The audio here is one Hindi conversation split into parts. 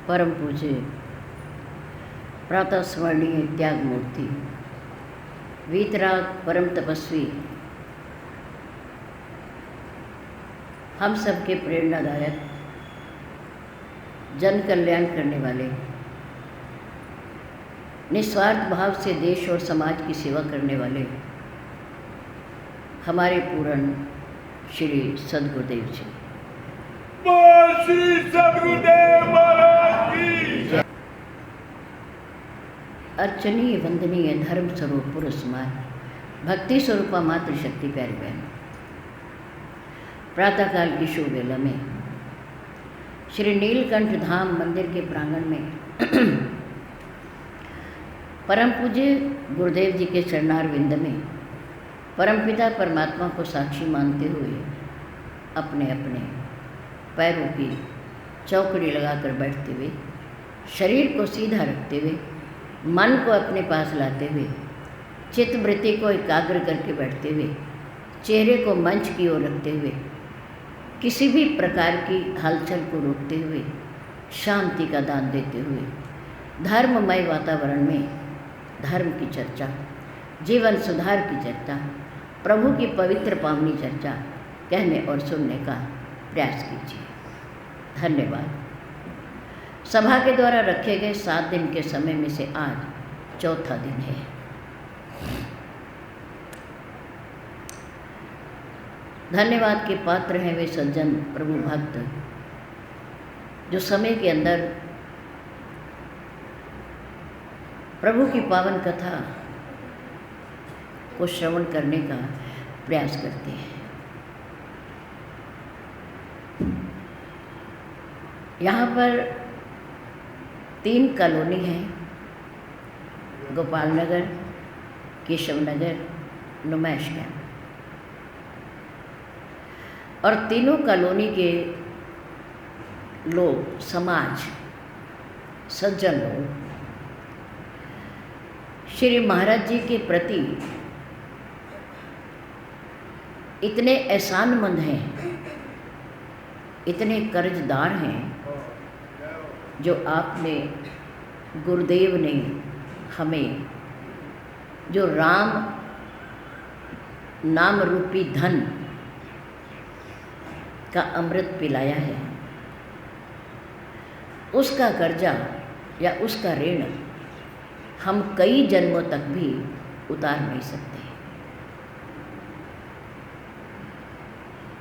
परम पूज्य प्रातः स्मरणीय त्याग मूर्ति वीतराग परम तपस्वी, हम सबके प्रेरणादायक, जन कल्याण करने वाले, निस्वार्थ भाव से देश और समाज की सेवा करने वाले हमारे पूर्ण श्री सद्गुरुदेव जी। श्री सद्गुरुदेव महाराज की अर्चनीय वंदनीय धर्म स्वरूप पुरुष भक्ति स्वरूपा मातृ शक्ति प्यारी बहन, प्रातःकाल की शुभ वेला में श्री नीलकंठ धाम मंदिर के प्रांगण में परम पूज्य गुरुदेव जी के चरणार विंद में परमपिता परमात्मा को साक्षी मानते हुए अपने अपने पैरों की चौकड़ी लगाकर बैठते हुए, शरीर को सीधा रखते हुए, मन को अपने पास लाते हुए, चित्त वृत्ति को एकाग्र करके बैठते हुए, चेहरे को मंच की ओर रखते हुए, किसी भी प्रकार की हलचल को रोकते हुए, शांति का दान देते हुए, धर्ममय वातावरण में धर्म की चर्चा, जीवन सुधार की चर्चा, प्रभु की पवित्र पावनी चर्चा कहने और सुनने का प्रयास कीजिए। धन्यवाद। सभा के द्वारा रखे गए 7 दिन के समय में से आज चौथा दिन है। धन्यवाद के पात्र हैं वे सज्जन प्रभु भक्त जो समय के अंदर प्रभु की पावन कथा को श्रवण करने का प्रयास करते हैं। यहाँ पर 3 कॉलोनी हैं, गोपाल नगर, केशव नगर, नुमाइश कैंप, और तीनों कॉलोनी के लोग, समाज, सज्जन लोग श्री महाराज जी के प्रति इतने एहसानमंद हैं, इतने कर्जदार हैं, जो आपने गुरुदेव ने हमें जो राम नाम रूपी धन का अमृत पिलाया है, उसका कर्जा या उसका ऋण हम कई जन्मों तक भी उतार नहीं सकते।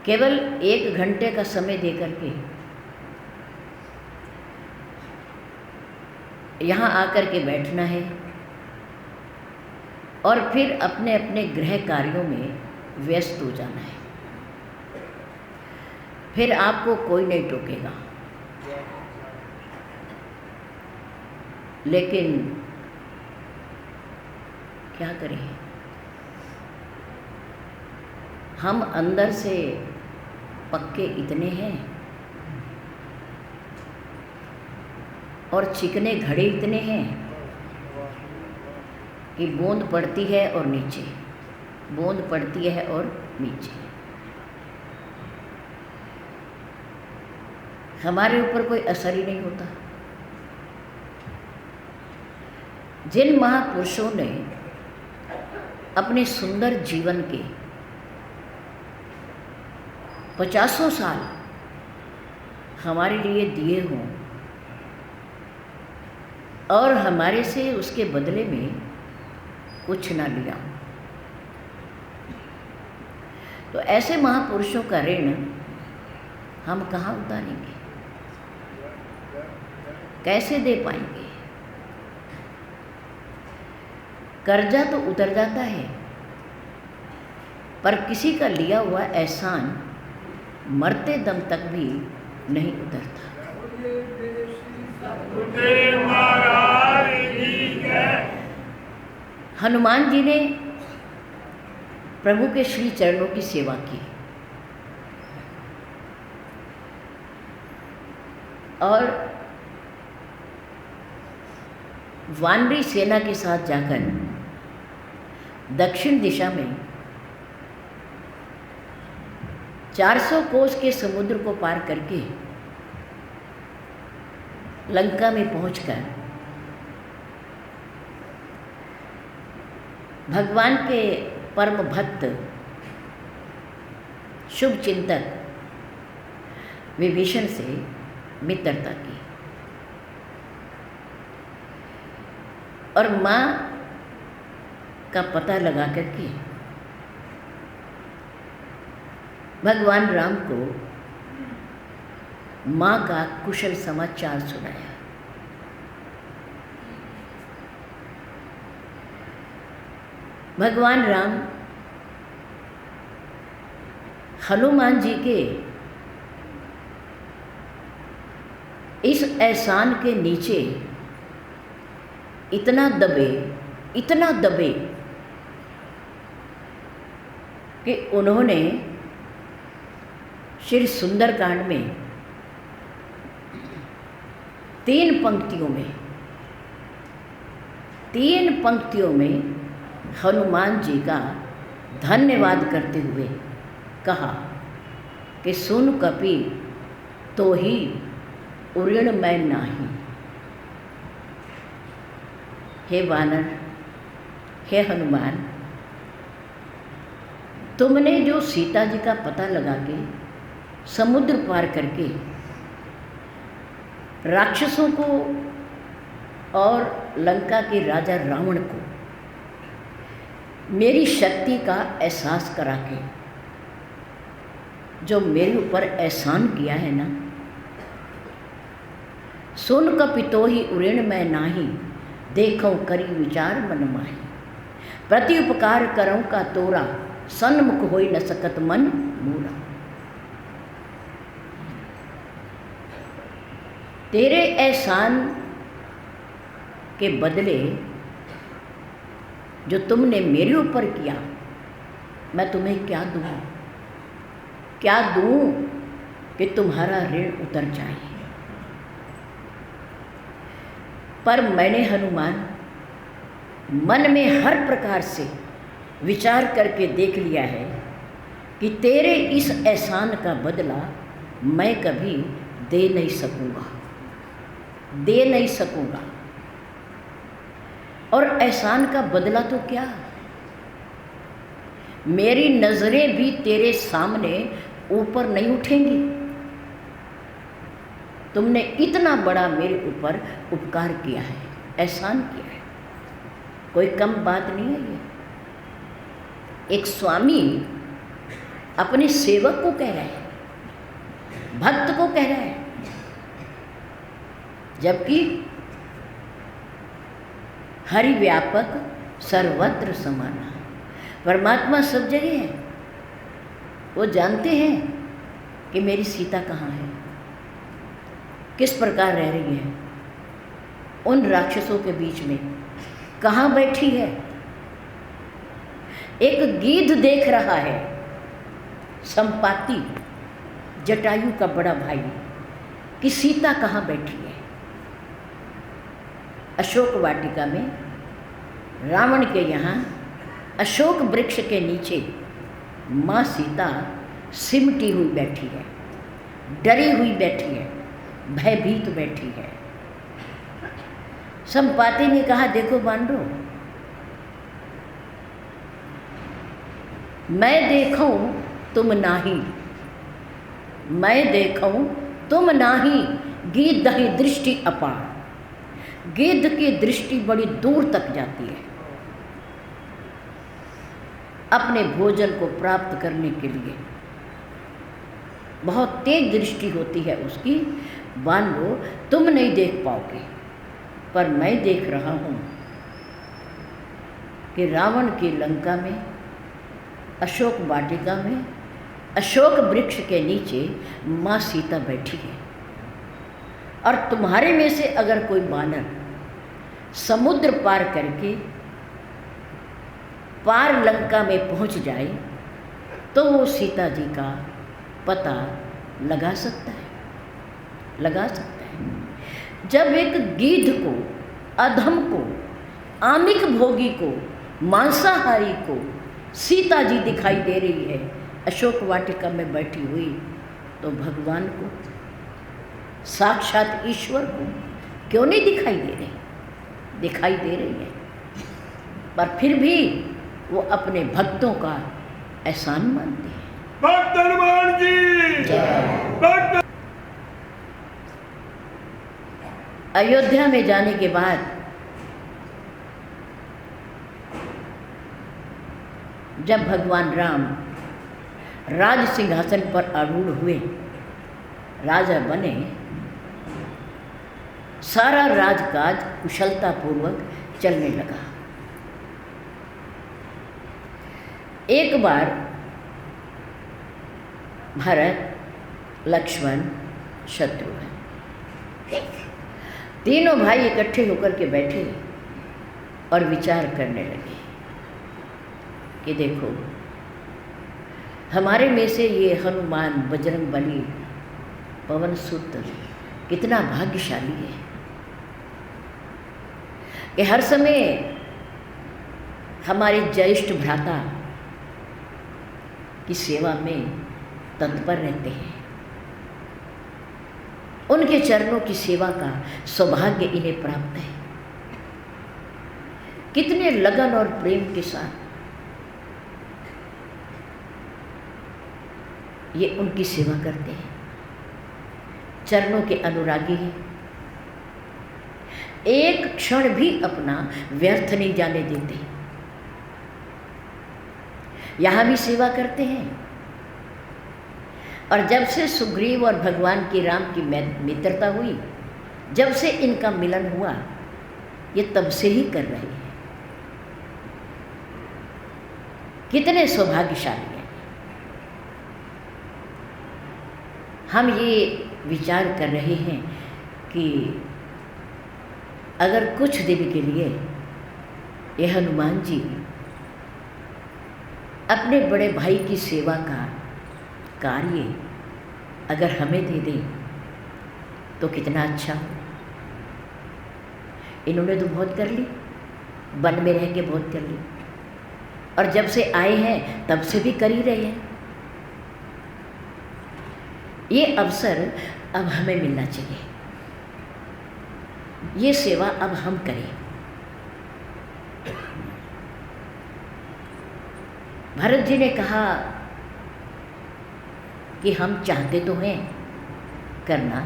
केवल 1 घंटे का समय देकर के यहाँ आकर के बैठना है और फिर अपने अपने गृह कार्यों में व्यस्त हो जाना है, फिर आपको कोई नहीं टोकेगा। लेकिन क्या करें, हम अंदर से पक्के इतने हैं और चिकने घड़े इतने हैं कि बूंद पड़ती है और नीचे, बूंद पड़ती है और नीचे। हमारे ऊपर कोई असर ही नहीं होता। जिन महापुरुषों ने अपने सुंदर जीवन के 50 साल हमारे लिए दिए हों और हमारे से उसके बदले में कुछ ना लिया, तो ऐसे महापुरुषों का ऋण हम कहाँ उतारेंगे, कैसे दे पाएंगे? कर्जा तो उतर जाता है, पर किसी का लिया हुआ एहसान मरते दम तक भी नहीं उतरता। हनुमान जी ने प्रभु के श्री चरणों की सेवा की और वानरी सेना के साथ जाकर दक्षिण दिशा में 400 कोस के समुद्र को पार करके लंका में पहुंचकर भगवान के परम भक्त शुभ चिंतक विभीषण से मित्रता की और माँ का पता लगा करके भगवान राम को माँ का कुशल समाचार सुनाया। भगवान राम हनुमान जी के इस एहसान के नीचे इतना दबे कि उन्होंने श्री सुंदरकांड में 3 पंक्तियों में हनुमान जी का धन्यवाद करते हुए कहा कि सुन कपि तो ही उऋण मैं नाही। हे वानर, हे हनुमान, तुमने जो सीता जी का पता लगा के समुद्र पार करके राक्षसों को और लंका के राजा रावण को मेरी शक्ति का एहसास करा के जो मेरे ऊपर एहसान किया है ना, सुन कपि तो ही उऋण मैं नाही, देखो करी विचार मन माही। प्रति उपकार करऊँ का तोरा, सन्मुख होई न सकत मन मूरा। तेरे एहसान के बदले जो तुमने मेरे ऊपर किया, मैं तुम्हें क्या दूँ कि तुम्हारा ऋण उतर जाए। पर मैंने हनुमान मन में हर प्रकार से विचार करके देख लिया है कि तेरे इस एहसान का बदला मैं कभी दे नहीं सकूँगा। और एहसान का बदला तो क्या, मेरी नज़रें भी तेरे सामने ऊपर नहीं उठेंगी। तुमने इतना बड़ा मेरे ऊपर उपकार किया है, एहसान किया है, कोई कम बात नहीं है ये। एक स्वामी अपने सेवक को कह रहा है, भक्त को कह रहा है, जबकि हरि व्यापक सर्वत्र समाना, परमात्मा सब जगह है। वो जानते हैं कि मेरी सीता कहाँ है, किस प्रकार रह रही है, उन राक्षसों के बीच में कहाँ बैठी है। एक गीध देख रहा है, संपाति जटायु का बड़ा भाई, कि सीता कहाँ बैठी है। अशोक वाटिका में रावण के यहाँ अशोक वृक्ष के नीचे माँ सीता सिमटी हुई बैठी है, डरी हुई बैठी है, भयभीत बैठी है। संपाति ने कहा, देखो बांडो, मैं देखूं तुम नाही, मैं देखूं तुम नाही, गिद्ध ही दृष्टि अपार। गिद्ध की दृष्टि बड़ी दूर तक जाती है अपने भोजन को प्राप्त करने के लिए, बहुत तेज दृष्टि होती है उसकी। बांधो तुम नहीं देख पाओगे, पर मैं देख रहा हूँ कि रावण की लंका में, अशोक वाटिका में, अशोक वृक्ष के नीचे माँ सीता बैठी है। और तुम्हारे में से अगर कोई वानर समुद्र पार करके पार लंका में पहुंच जाए तो वो सीता जी का पता लगा सकता है। जब एक गीध को, अधम को, आमिक भोगी को, मांसाहारी को सीता जी दिखाई दे रही है अशोक वाटिका में बैठी हुई, तो भगवान को, साक्षात ईश्वर को, क्यों नहीं दिखाई दे रही? दिखाई दे रही है, पर फिर भी वो अपने भक्तों का एहसान मानते हैं। भक्त हनुमान की भक्त। अयोध्या में जाने के बाद जब भगवान राम राज सिंहासन पर आरूढ़ हुए, राजा बने, सारा राजकाज कुशलतापूर्वक चलने लगा। एक बार भरत, लक्ष्मण, शत्रुघ्न तीनों भाई इकट्ठे होकर के बैठे और विचार करने लगे कि देखो, हमारे में से ये हनुमान, बजरंगबली, पवन सुत कितना भाग्यशाली है कि हर समय हमारे ज्येष्ठ भ्राता की सेवा में तत्पर रहते हैं। उनके चरणों की सेवा का सौभाग्य इन्हें प्राप्त है। कितने लगन और प्रेम के साथ ये उनकी सेवा करते हैं, चरणों के अनुरागी हैं। एक क्षण भी अपना व्यर्थ नहीं जाने देते। यहाँ भी सेवा करते हैं। और जब से सुग्रीव और भगवान की राम की मित्रता हुई, जब से इनका मिलन हुआ, ये तब से ही कर रहे हैं। कितने सौभाग्यशाली हैं। हम ये विचार कर रहे हैं कि अगर कुछ दिन के लिए ये हनुमान जी अपने बड़े भाई की सेवा का कार्य अगर हमें दे दें तो कितना अच्छा हो। इन्होंने तो बहुत कर ली, वन में रह के बहुत कर ली, और जब से आए हैं तब से भी कर ही रहे हैं। ये अवसर अब हमें मिलना चाहिए, ये सेवा अब हम करें। भरत जी ने कहा कि हम चाहते तो हैं करना,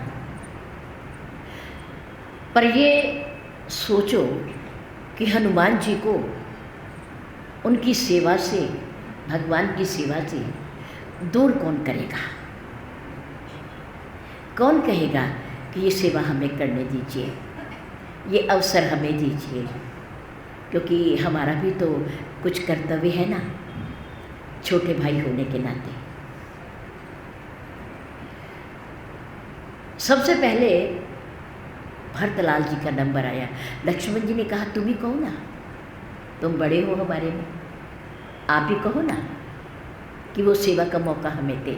पर ये सोचो कि हनुमान जी को उनकी सेवा से, भगवान की सेवा से दूर कौन करेगा? कौन कहेगा कि ये सेवा हमें करने दीजिए, ये अवसर हमें दीजिए, क्योंकि हमारा भी तो कुछ कर्तव्य है ना, छोटे भाई होने के नाते। सबसे पहले भरतलाल जी का नंबर आया। लक्ष्मण जी ने कहा तुम ही कहो ना, तुम बड़े हो हमारे में, आप ही कहो ना कि वो सेवा का मौका हमें दे।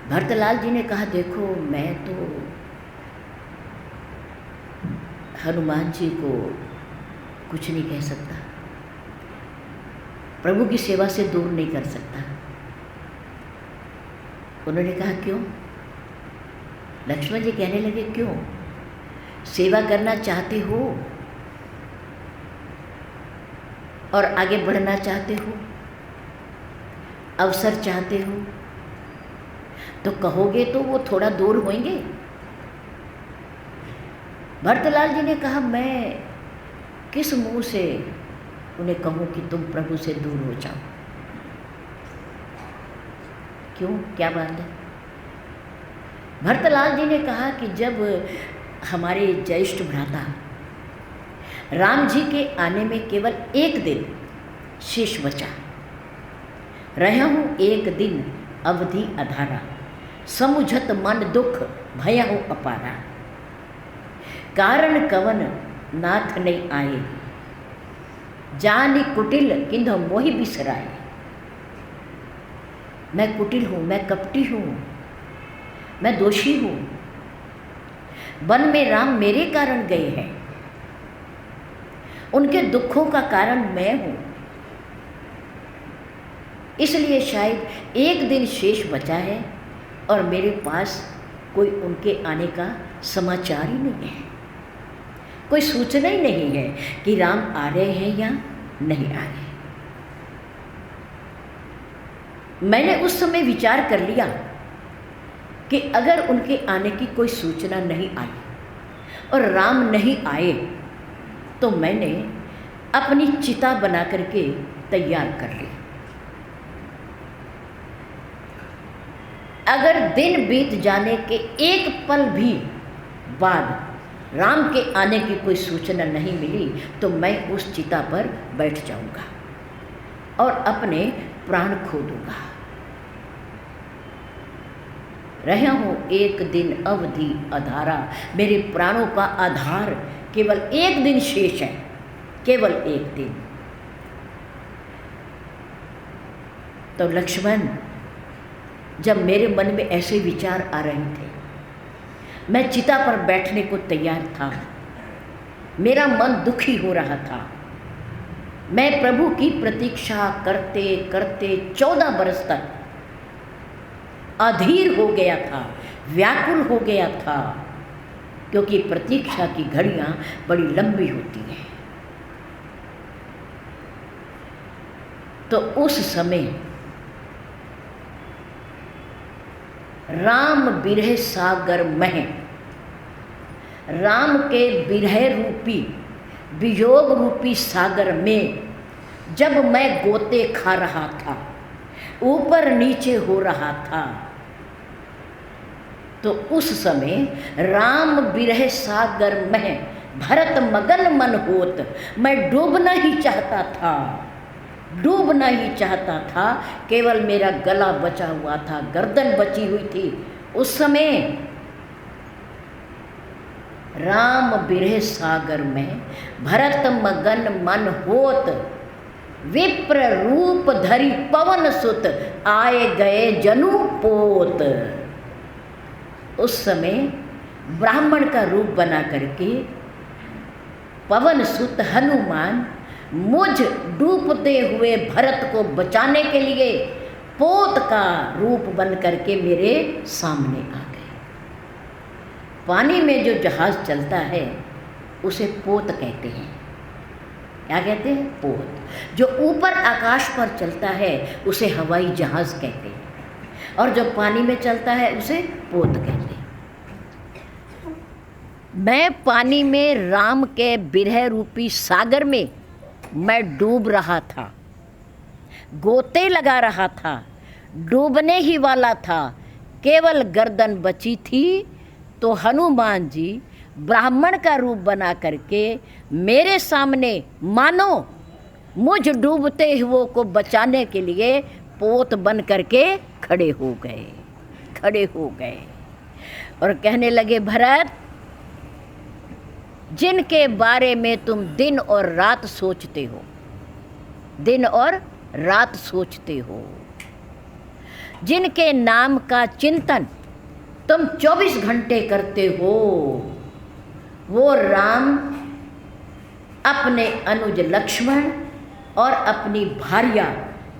भरतलाल जी ने कहा देखो, मैं तो हनुमान जी को कुछ नहीं कह सकता, प्रभु की सेवा से दूर नहीं कर सकता। उन्होंने कहा क्यों? लक्ष्मण जी कहने लगे क्यों? सेवा करना चाहते हो और आगे बढ़ना चाहते हो, अवसर चाहते हो, तो कहोगे तो वो थोड़ा दूर होंगे। भरतलाल जी ने कहा मैं किस मुंह से उन्हें कहूँ कि तुम प्रभु से दूर हो जाओ? क्यों, क्या बात है? भरतलाल जी ने कहा कि जब हमारे ज्येष्ठ भ्राता राम जी के आने में केवल एक दिन शेष बचा, रहा हूँ एक दिन अवधि अधारा, समुझत मन दुख भयहु अपारा, कारण कवन नाथ नहीं आए, जानी कुटिल किंधु मोहि बिसराए। मैं कुटिल हूँ, मैं कपटी हूँ, मैं दोषी हूँ। वन में राम मेरे कारण गए हैं, उनके दुखों का कारण मैं हूँ, इसलिए शायद एक दिन शेष बचा है और मेरे पास कोई उनके आने का समाचार ही नहीं है, कोई सूचना ही नहीं है कि राम आ रहे हैं या नहीं आ रहे। मैंने उस समय विचार कर लिया कि अगर उनके आने की कोई सूचना नहीं आई और राम नहीं आए तो मैंने अपनी चिता बना करके तैयार कर ली। अगर दिन बीत जाने के एक पल भी बाद राम के आने की कोई सूचना नहीं मिली तो मैं उस चिता पर बैठ जाऊंगा और अपने प्राण खो दूंगा। रहा हूँ एक दिन अवधि अधारा, मेरे प्राणों का आधार केवल एक दिन शेष है, केवल एक दिन। तो लक्ष्मण, जब मेरे मन में ऐसे विचार आ रहे थे, मैं चिता पर बैठने को तैयार था, मेरा मन दुखी हो रहा था, मैं प्रभु की प्रतीक्षा करते करते 14 बरस तक अधीर हो गया था, व्याकुल हो गया था, क्योंकि प्रतीक्षा की घड़ियां बड़ी लंबी होती हैं। तो उस समय राम बिरह सागर मह, राम के बिरह रूपी वियोग रूपी सागर में जब मैं गोते खा रहा था, ऊपर नीचे हो रहा था, तो उस समय राम बिरह सागर मह भरत मगन मन होत, मैं डूबना ही चाहता था, डूबना ही चाहता था। केवल मेरा गला बचा हुआ था, गर्दन बची हुई थी। उस समय राम बिरह सागर में भरत मगन मन होत, विप्र रूप धरि पवन सुत, आए गए जनु पोत। उस समय ब्राह्मण का रूप बना करके पवन सुत हनुमान मुझ डूबते हुए भरत को बचाने के लिए पोत का रूप बन करके मेरे सामने आ गए। पानी में जो जहाज चलता है उसे पोत कहते हैं। क्या कहते हैं? पोत। जो ऊपर आकाश पर चलता है उसे हवाई जहाज कहते हैं, और जो पानी में चलता है उसे पोत कहते हैं। मैं पानी में राम के बिरह रूपी सागर में मैं डूब रहा था, गोते लगा रहा था, डूबने ही वाला था। केवल गर्दन बची थी तो हनुमान जी ब्राह्मण का रूप बना करके मेरे सामने मानो मुझ डूबते हुए को बचाने के लिए पोत बन करके खड़े हो गए और कहने लगे, भरत, जिनके बारे में तुम दिन और रात सोचते हो, दिन और रात सोचते हो, जिनके नाम का चिंतन तुम 24 घंटे करते हो, वो राम अपने अनुज लक्ष्मण और अपनी भार्या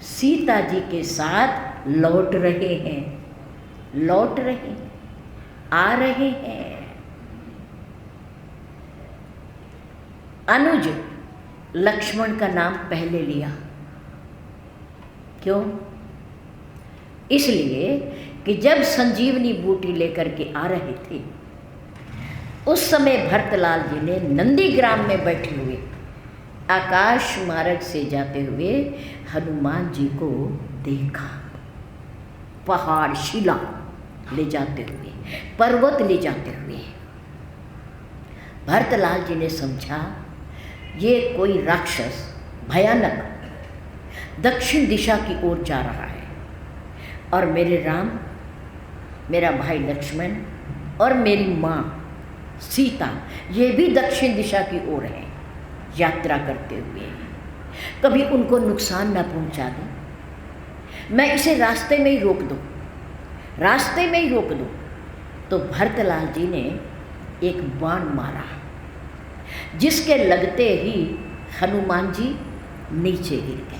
सीता जी के साथ लौट रहे हैं, आ रहे हैं। अनुज लक्ष्मण का नाम पहले लिया, क्यों? इसलिए कि जब संजीवनी बूटी लेकर के आ रहे थे उस समय भरतलाल जी ने नंदीग्राम में बैठे हुए आकाश मार्ग से जाते हुए हनुमान जी को देखा, पहाड़ शिला ले जाते हुए, पर्वत ले जाते हुए। भरतलाल जी ने समझा ये कोई राक्षस भयानक दक्षिण दिशा की ओर जा रहा है, और मेरे राम, मेरा भाई लक्ष्मण और मेरी माँ सीता ये भी दक्षिण दिशा की ओर है यात्रा करते हुए। कभी उनको नुकसान न पहुँचा दूँ, मैं इसे रास्ते में ही रोक दूँ। तो भरतलाल जी ने एक बाण मारा, जिसके लगते ही हनुमान जी नीचे गिर गए,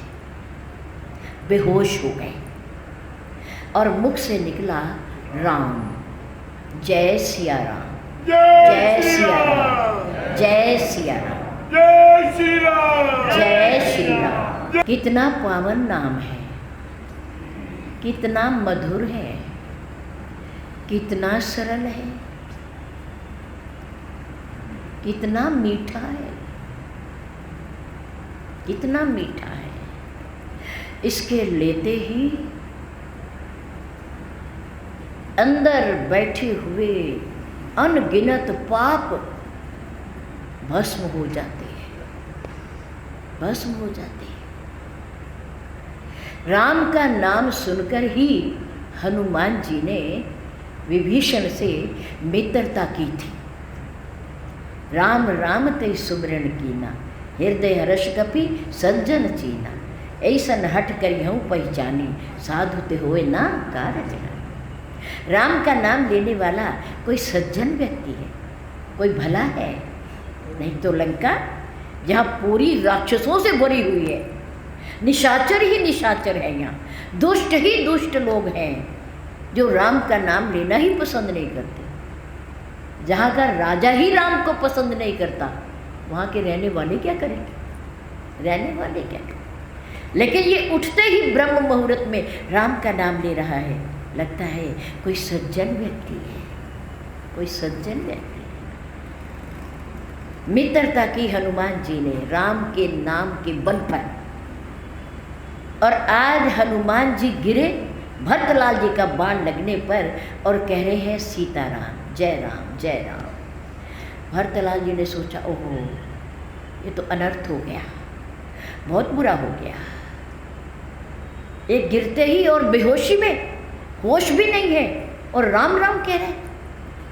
बेहोश हो गए, और मुख से निकला राम, जय सिया राम, जय सिया राम, जय सिया राम, जय श्री राम, जय श्री राम। कितना पावन नाम है, कितना मधुर है, कितना सरल है, कितना मीठा है, कितना मीठा है। इसके लेते ही अंदर बैठे हुए अनगिनत पाप भस्म हो जाते हैं, भस्म हो जाते हैं। राम का नाम सुनकर ही हनुमान जी ने विभीषण से मित्रता की थी। राम राम ते सुमिरन कीना, हृदय हर्ष कपि सज्जन चीना। ऐसन हट करिहूँ पहचानी, साधु ते होए ना कारज जानी। राम का नाम लेने वाला कोई सज्जन व्यक्ति है, कोई भला है, नहीं तो लंका जहाँ पूरी राक्षसों से भरी हुई है, निशाचर ही निशाचर है, यहाँ दुष्ट ही दुष्ट लोग हैं जो राम का नाम लेना ही पसंद नहीं करते। जहाँ का राजा ही राम को पसंद नहीं करता, वहाँ के रहने वाले क्या करेंगे, रहने वाले क्या करेंगे। लेकिन ये उठते ही ब्रह्म मुहूर्त में राम का नाम ले रहा है, लगता है कोई सज्जन व्यक्ति है, कोई सज्जन व्यक्ति है। मित्रता की हनुमान जी ने राम के नाम के बल पर। और आज हनुमान जी गिरे भरतलाल जी का बाण लगने पर और कह रहे हैं सीताराम, जय राम, जय राम। भरतलाल जी ने सोचा, ओहो ये तो अनर्थ हो गया, बहुत बुरा हो गया। एक गिरते ही और बेहोशी में, होश भी नहीं है, और राम राम कह रहे हैं,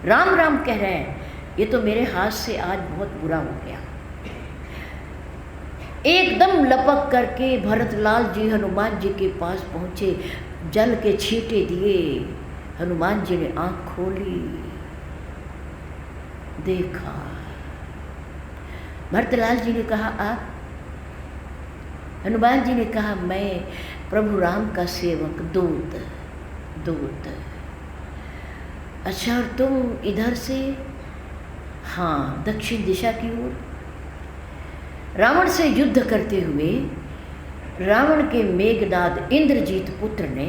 राम राम कह रहे हैं, ये तो मेरे हाथ से आज बहुत बुरा हो गया। एकदम लपक करके भरतलाल जी हनुमान जी के पास पहुँचे, जल के छींटे दिए। हनुमान जी ने आँख खोली, देखा। भरतलाल जी ने कहा आप? हनुमान जी ने कहा मैं प्रभु राम का सेवक, दूत, दूत। अच्छा, और तुम इधर से? हाँ, दक्षिण दिशा की ओर। रावण से युद्ध करते हुए रावण के मेघनाद इंद्रजीत पुत्र ने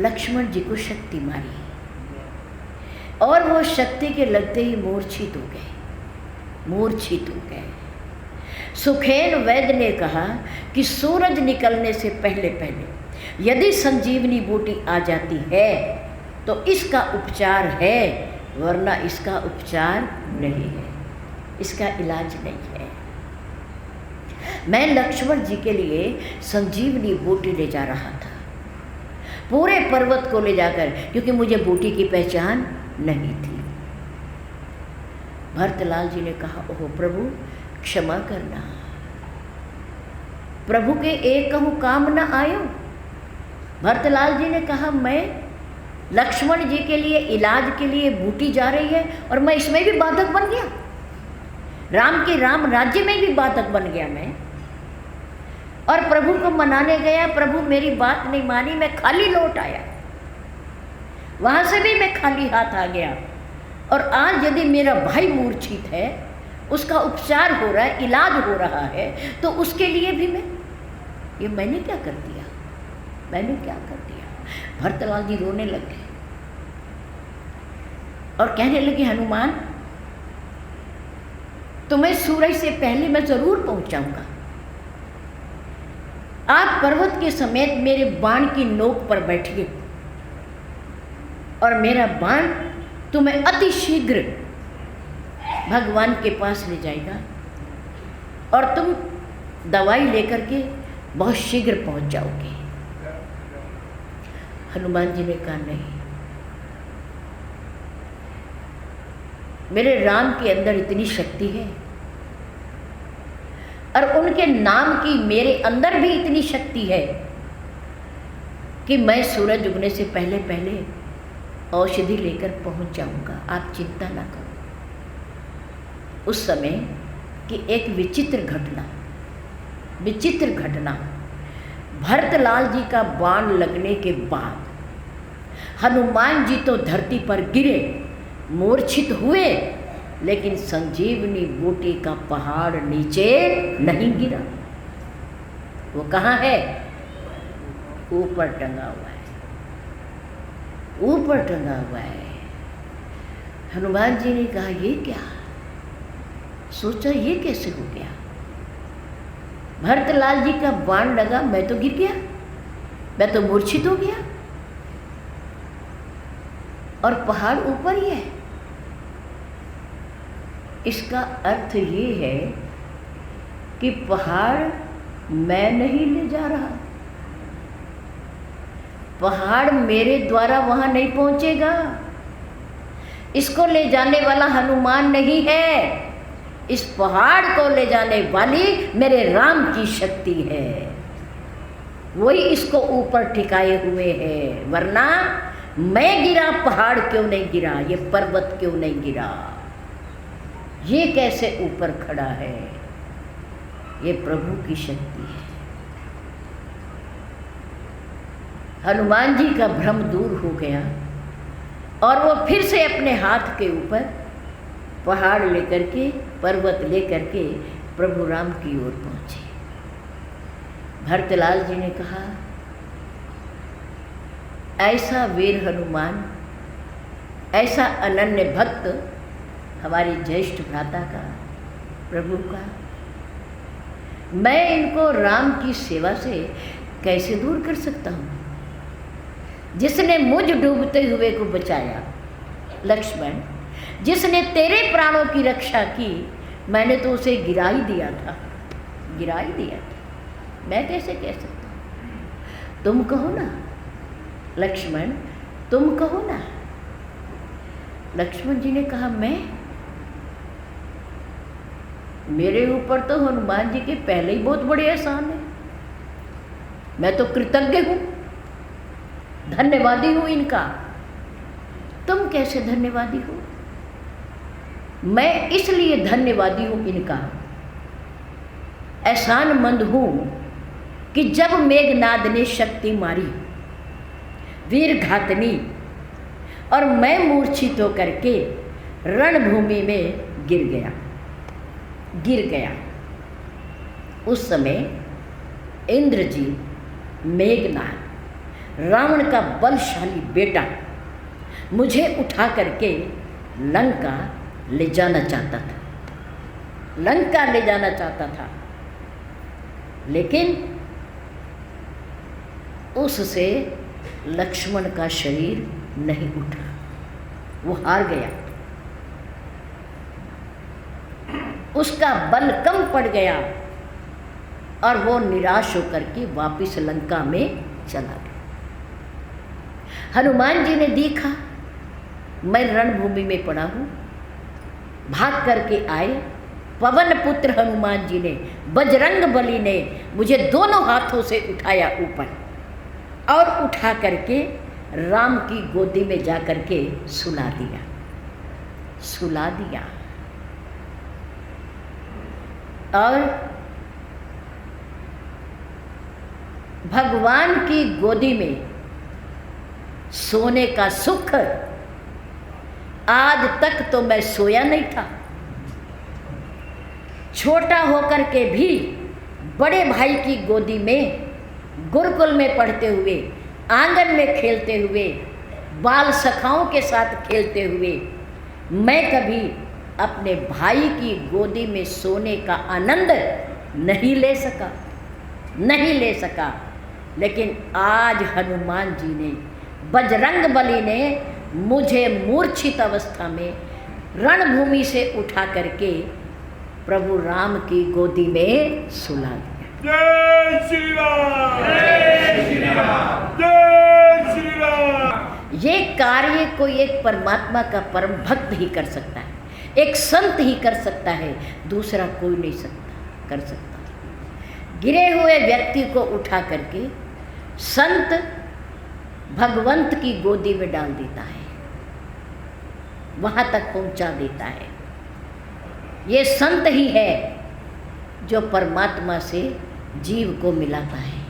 लक्ष्मण जी को शक्ति मारी, और वो शक्ति के लगते ही मूर्छित हो गए, मूर्छित हो गए। सुखेन वैद्य ने कहा कि सूरज निकलने से पहले पहले यदि संजीवनी बूटी आ जाती है तो इसका उपचार है, वरना इसका उपचार नहीं है, इसका इलाज नहीं है। मैं लक्ष्मण जी के लिए संजीवनी बूटी ले जा रहा था, पूरे पर्वत को ले जाकर, क्योंकि मुझे बूटी की पहचान नहीं थी। भरतलाल जी ने कहा, ओहो प्रभु क्षमा करना, प्रभु के एक कहूँ काम न आयो। भरतलाल जी ने कहा मैं लक्ष्मण जी के लिए इलाज के लिए बूटी जा रही है, और मैं इसमें भी बाधक बन गया, राम के राम राज्य में भी बाधक बन गया मैं। और प्रभु को मनाने गया, प्रभु मेरी बात नहीं मानी, मैं खाली लौट आया, वहाँ से भी मैं खाली हाथ आ गया। और आज यदि मेरा भाई मूर्छित है, उसका उपचार हो रहा है, इलाज हो रहा है, तो उसके लिए भी मैंने क्या कर दिया, मैंने क्या कर दिया। भरतलाल जी रोने लगे और कहने लगे, हनुमान तुम्हें सूरज से पहले मैं जरूर पहुंचाऊंगा। आप पर्वत के समेत मेरे बाण की नोक पर बैठिए, और मेरा बाण तुम्हें अति शीघ्र भगवान के पास ले जाएगा, और तुम दवाई लेकर के बहुत शीघ्र पहुंच जाओगे। हनुमान जी ने कहा नहीं, मेरे राम के अंदर इतनी शक्ति है, और उनके नाम की मेरे अंदर भी इतनी शक्ति है कि मैं सूरज उगने से पहले पहले औषधि लेकर पहुंच जाऊंगा, आप चिंता ना करो। उस समय की एक विचित्र घटना, भरतलाल जी का बाण लगने के बाद हनुमान जी तो धरती पर गिरे, मूर्छित हुए, लेकिन संजीवनी बूटी का पहाड़ नीचे नहीं गिरा। वो कहाँ है? ऊपर टंगा हुआ है, ऊपर टंगा हुआ है। हनुमान जी ने कहा ये क्या? सोचा ये कैसे हो गया? भरतलाल जी का बाण लगा, मैं तो गिर गया, मैं तो मूर्छित हो गया, और पहाड़ ऊपर ही है। इसका अर्थ ये है कि पहाड़ मैं नहीं ले जा रहा, पहाड़ मेरे द्वारा वहां नहीं पहुंचेगा। इसको ले जाने वाला हनुमान नहीं है, इस पहाड़ को ले जाने वाली मेरे राम की शक्ति है। वही इसको ऊपर टिकाए हुए है, वरना मैं गिरा पहाड़ क्यों नहीं गिरा, ये पर्वत क्यों नहीं गिरा, ये कैसे ऊपर खड़ा है? ये प्रभु की शक्ति है। हनुमान जी का भ्रम दूर हो गया और वो फिर से अपने हाथ के ऊपर पहाड़ लेकर के, पर्वत लेकर के प्रभु राम की ओर पहुँचे। भरतलाल जी ने कहा, ऐसा वीर हनुमान, ऐसा अनन्य भक्त हमारी ज्येष्ठ भ्राता का, प्रभु का, मैं इनको राम की सेवा से कैसे दूर कर सकता हूँ? जिसने मुझ डूबते हुए को बचाया, लक्ष्मण, जिसने तेरे प्राणों की रक्षा की, मैंने तो उसे गिरा ही दिया था, गिरा ही दिया था, मैं कैसे कह सकता हूँ? तुम कहो ना लक्ष्मण, तुम कहो ना। लक्ष्मण जी ने कहा, मेरे ऊपर तो हनुमान जी के पहले ही बहुत बड़े एहसान है, मैं तो कृतज्ञ हूँ, धन्यवादी हूँ इनका। तुम कैसे धन्यवादी हो? मैं इसलिए धन्यवादी हूँ इनका, एहसानमंद हूँ कि जब मेघनाद ने शक्ति मारी, वीर घातनी, और मैं मूर्छित होकर के रणभूमि में गिर गया। उस समय इंद्रजीत, मेघनाद, रावण का बलशाली बेटा मुझे उठा करके लंका ले जाना चाहता था, लंका ले जाना चाहता था, लेकिन उससे लक्ष्मण का शरीर नहीं उठा, वो हार गया, उसका बल कम पड़ गया और वो निराश होकर के वापिस लंका में चला गया। हनुमान जी ने देखा मैं रणभूमि में पड़ा हूँ, भाग करके आए। पवन पुत्र हनुमान जी ने, बजरंग बली ने मुझे दोनों हाथों से उठाया ऊपर और उठा करके राम की गोदी में जा करके सुला दिया। और भगवान की गोदी में सोने का सुख, आज तक तो मैं सोया नहीं था। छोटा होकर के भी बड़े भाई की गोदी में, गुरुकुल में पढ़ते हुए, आंगन में खेलते हुए, बाल सखाओं के साथ खेलते हुए, मैं कभी अपने भाई की गोदी में सोने का आनंद नहीं ले सका। लेकिन आज हनुमान जी ने, बजरंग बली ने मुझे मूर्छित अवस्था में रणभूमि से उठा करके प्रभु राम की गोदी में सुला दिया। जय श्री राम, जय श्री राम, जय श्री राम। ये कार्य कोई एक परमात्मा का परम भक्त ही कर सकता है, एक संत ही कर सकता है, दूसरा कोई नहीं कर सकता। गिरे हुए व्यक्ति को उठा करके संत भगवंत की गोदी में डाल देता है, वहाँ तक पहुँचा देता है। ये संत ही है जो परमात्मा से जीव को मिलाता है।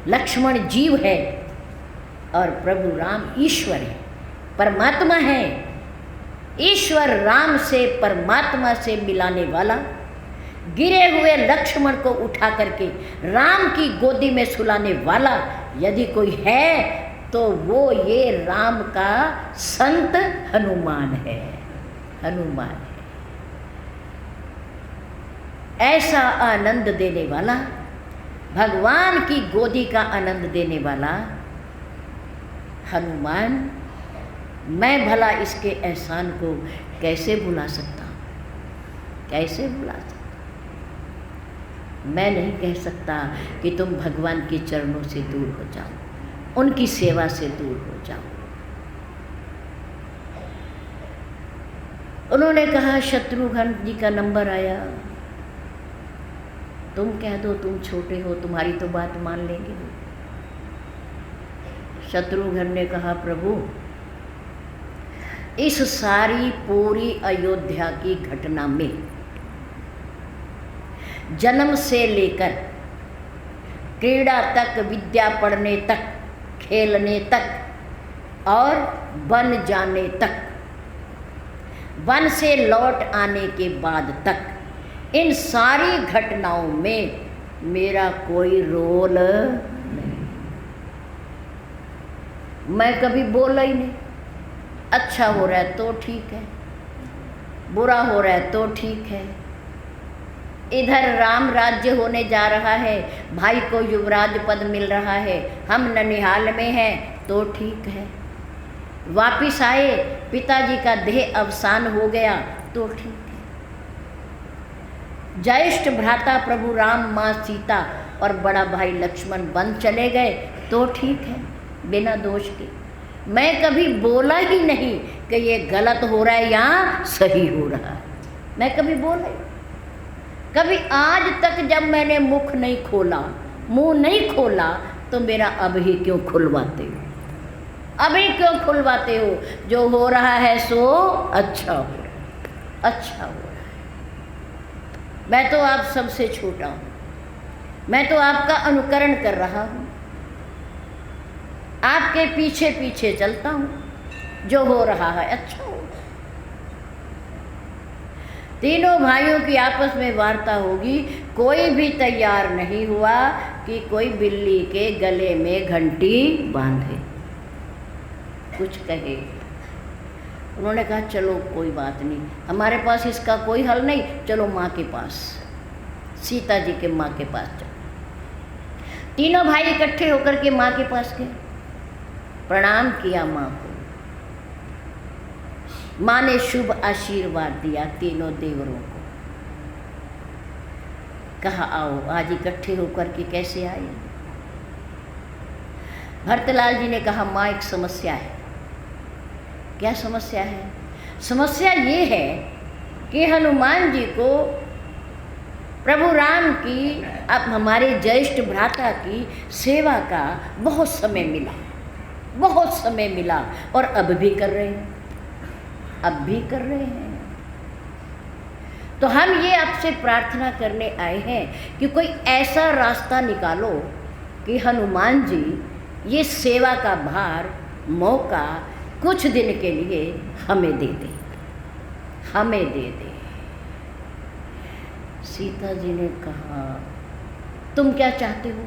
लक्ष्मण जीव है और प्रभु राम ईश्वर है, परमात्मा है। ईश्वर राम से, परमात्मा से मिलाने वाला, गिरे हुए लक्ष्मण को उठा करके राम की गोदी में सुलाने वाला यदि कोई है तो वो ये राम का संत हनुमान है। हनुमान है। ऐसा आनंद देने वाला, भगवान की गोदी का आनंद देने वाला हनुमान, मैं भला इसके एहसान को कैसे भुला सकता हूँ? कैसे भुला सकता? मैं नहीं कह सकता कि तुम भगवान के चरणों से दूर हो जाओ, उनकी सेवा से दूर हो जाओ। उन्होंने कहा शत्रुघ्न जी का नंबर आया, तुम कह दो तुम छोटे हो, तुम्हारी तो बात मान लेंगे। शत्रुघ्न ने कहा प्रभु, इस सारी पूरी अयोध्या की घटना में जन्म से लेकर क्रीड़ा तक, विद्या पढ़ने तक, खेलने तक और वन जाने तक, वन से लौट आने के बाद तक, इन सारी घटनाओं में मेरा कोई रोल नहीं। मैं कभी बोला ही नहीं। अच्छा हो रहा है तो ठीक है, बुरा हो रहा है तो ठीक है। इधर राम राज्य होने जा रहा है, भाई को युवराज पद मिल रहा है, हम ननिहाल में हैं तो ठीक है। वापिस आए, पिताजी का देह अवसान हो गया तो ठीक है। ज्येष्ठ भ्राता प्रभु राम, माँ सीता और बड़ा भाई लक्ष्मण वन चले गए तो ठीक है, बिना दोष के। मैं कभी बोला ही नहीं कि ये गलत हो रहा है या सही हो रहा है। मैं कभी बोला ही, कभी आज तक जब मैंने मुख नहीं खोला, मुंह नहीं खोला, तो मेरा अब ही क्यों खुलवाते हो? अभी क्यों खुलवाते हो? जो हो रहा है सो अच्छा हो रहा है, अच्छा हो रहा है। मैं तो आप सबसे छोटा हूँ, मैं तो आपका अनुकरण कर रहा हूँ, आपके पीछे पीछे चलता हूँ। जो हो रहा है अच्छा हो। तीनों भाइयों की आपस में वार्ता होगी। कोई भी तैयार नहीं हुआ कि कोई बिल्ली के गले में घंटी बांधे, कुछ कहे। उन्होंने कहा चलो कोई बात नहीं, हमारे पास इसका कोई हल नहीं, चलो माँ के पास, सीता जी के माँ के पास चलो। तीनों भाई इकट्ठे होकर के माँ के पास गए, प्रणाम किया माँ को। माँ ने शुभ आशीर्वाद दिया तीनों देवरों को। कहा आओ, आज इकट्ठे होकर के कैसे आए? भरतलाल जी ने कहा माँ एक समस्या है। क्या समस्या है? समस्या ये है कि हनुमान जी को प्रभु राम की, अब हमारे ज्येष्ठ भ्राता की सेवा का बहुत समय मिला, बहुत समय मिला, और अब भी कर रहे हैं, अब भी कर रहे हैं। तो हम ये आपसे प्रार्थना करने आए हैं कि कोई ऐसा रास्ता निकालो कि हनुमान जी ये सेवा का भार, मौका कुछ दिन के लिए हमें दे दे, हमें दे दे। सीता जी ने कहा तुम क्या चाहते हो?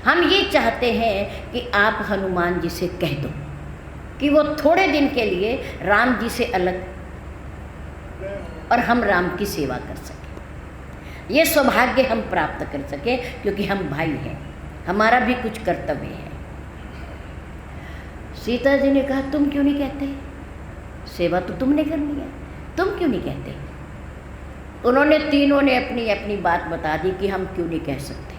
हम ये चाहते हैं कि आप हनुमान जी से कह दो कि वो थोड़े दिन के लिए राम जी से अलग, और हम राम की सेवा कर सकें। ये सौभाग्य हम प्राप्त कर सकें, क्योंकि हम भाई हैं, हमारा भी कुछ कर्तव्य है। सीता जी ने कहा तुम क्यों नहीं कहते? सेवा तो तुमने करनी है, तुम क्यों नहीं कहते? उन्होंने तीनों ने अपनी अपनी बात बता दी कि हम क्यों नहीं कह सकते,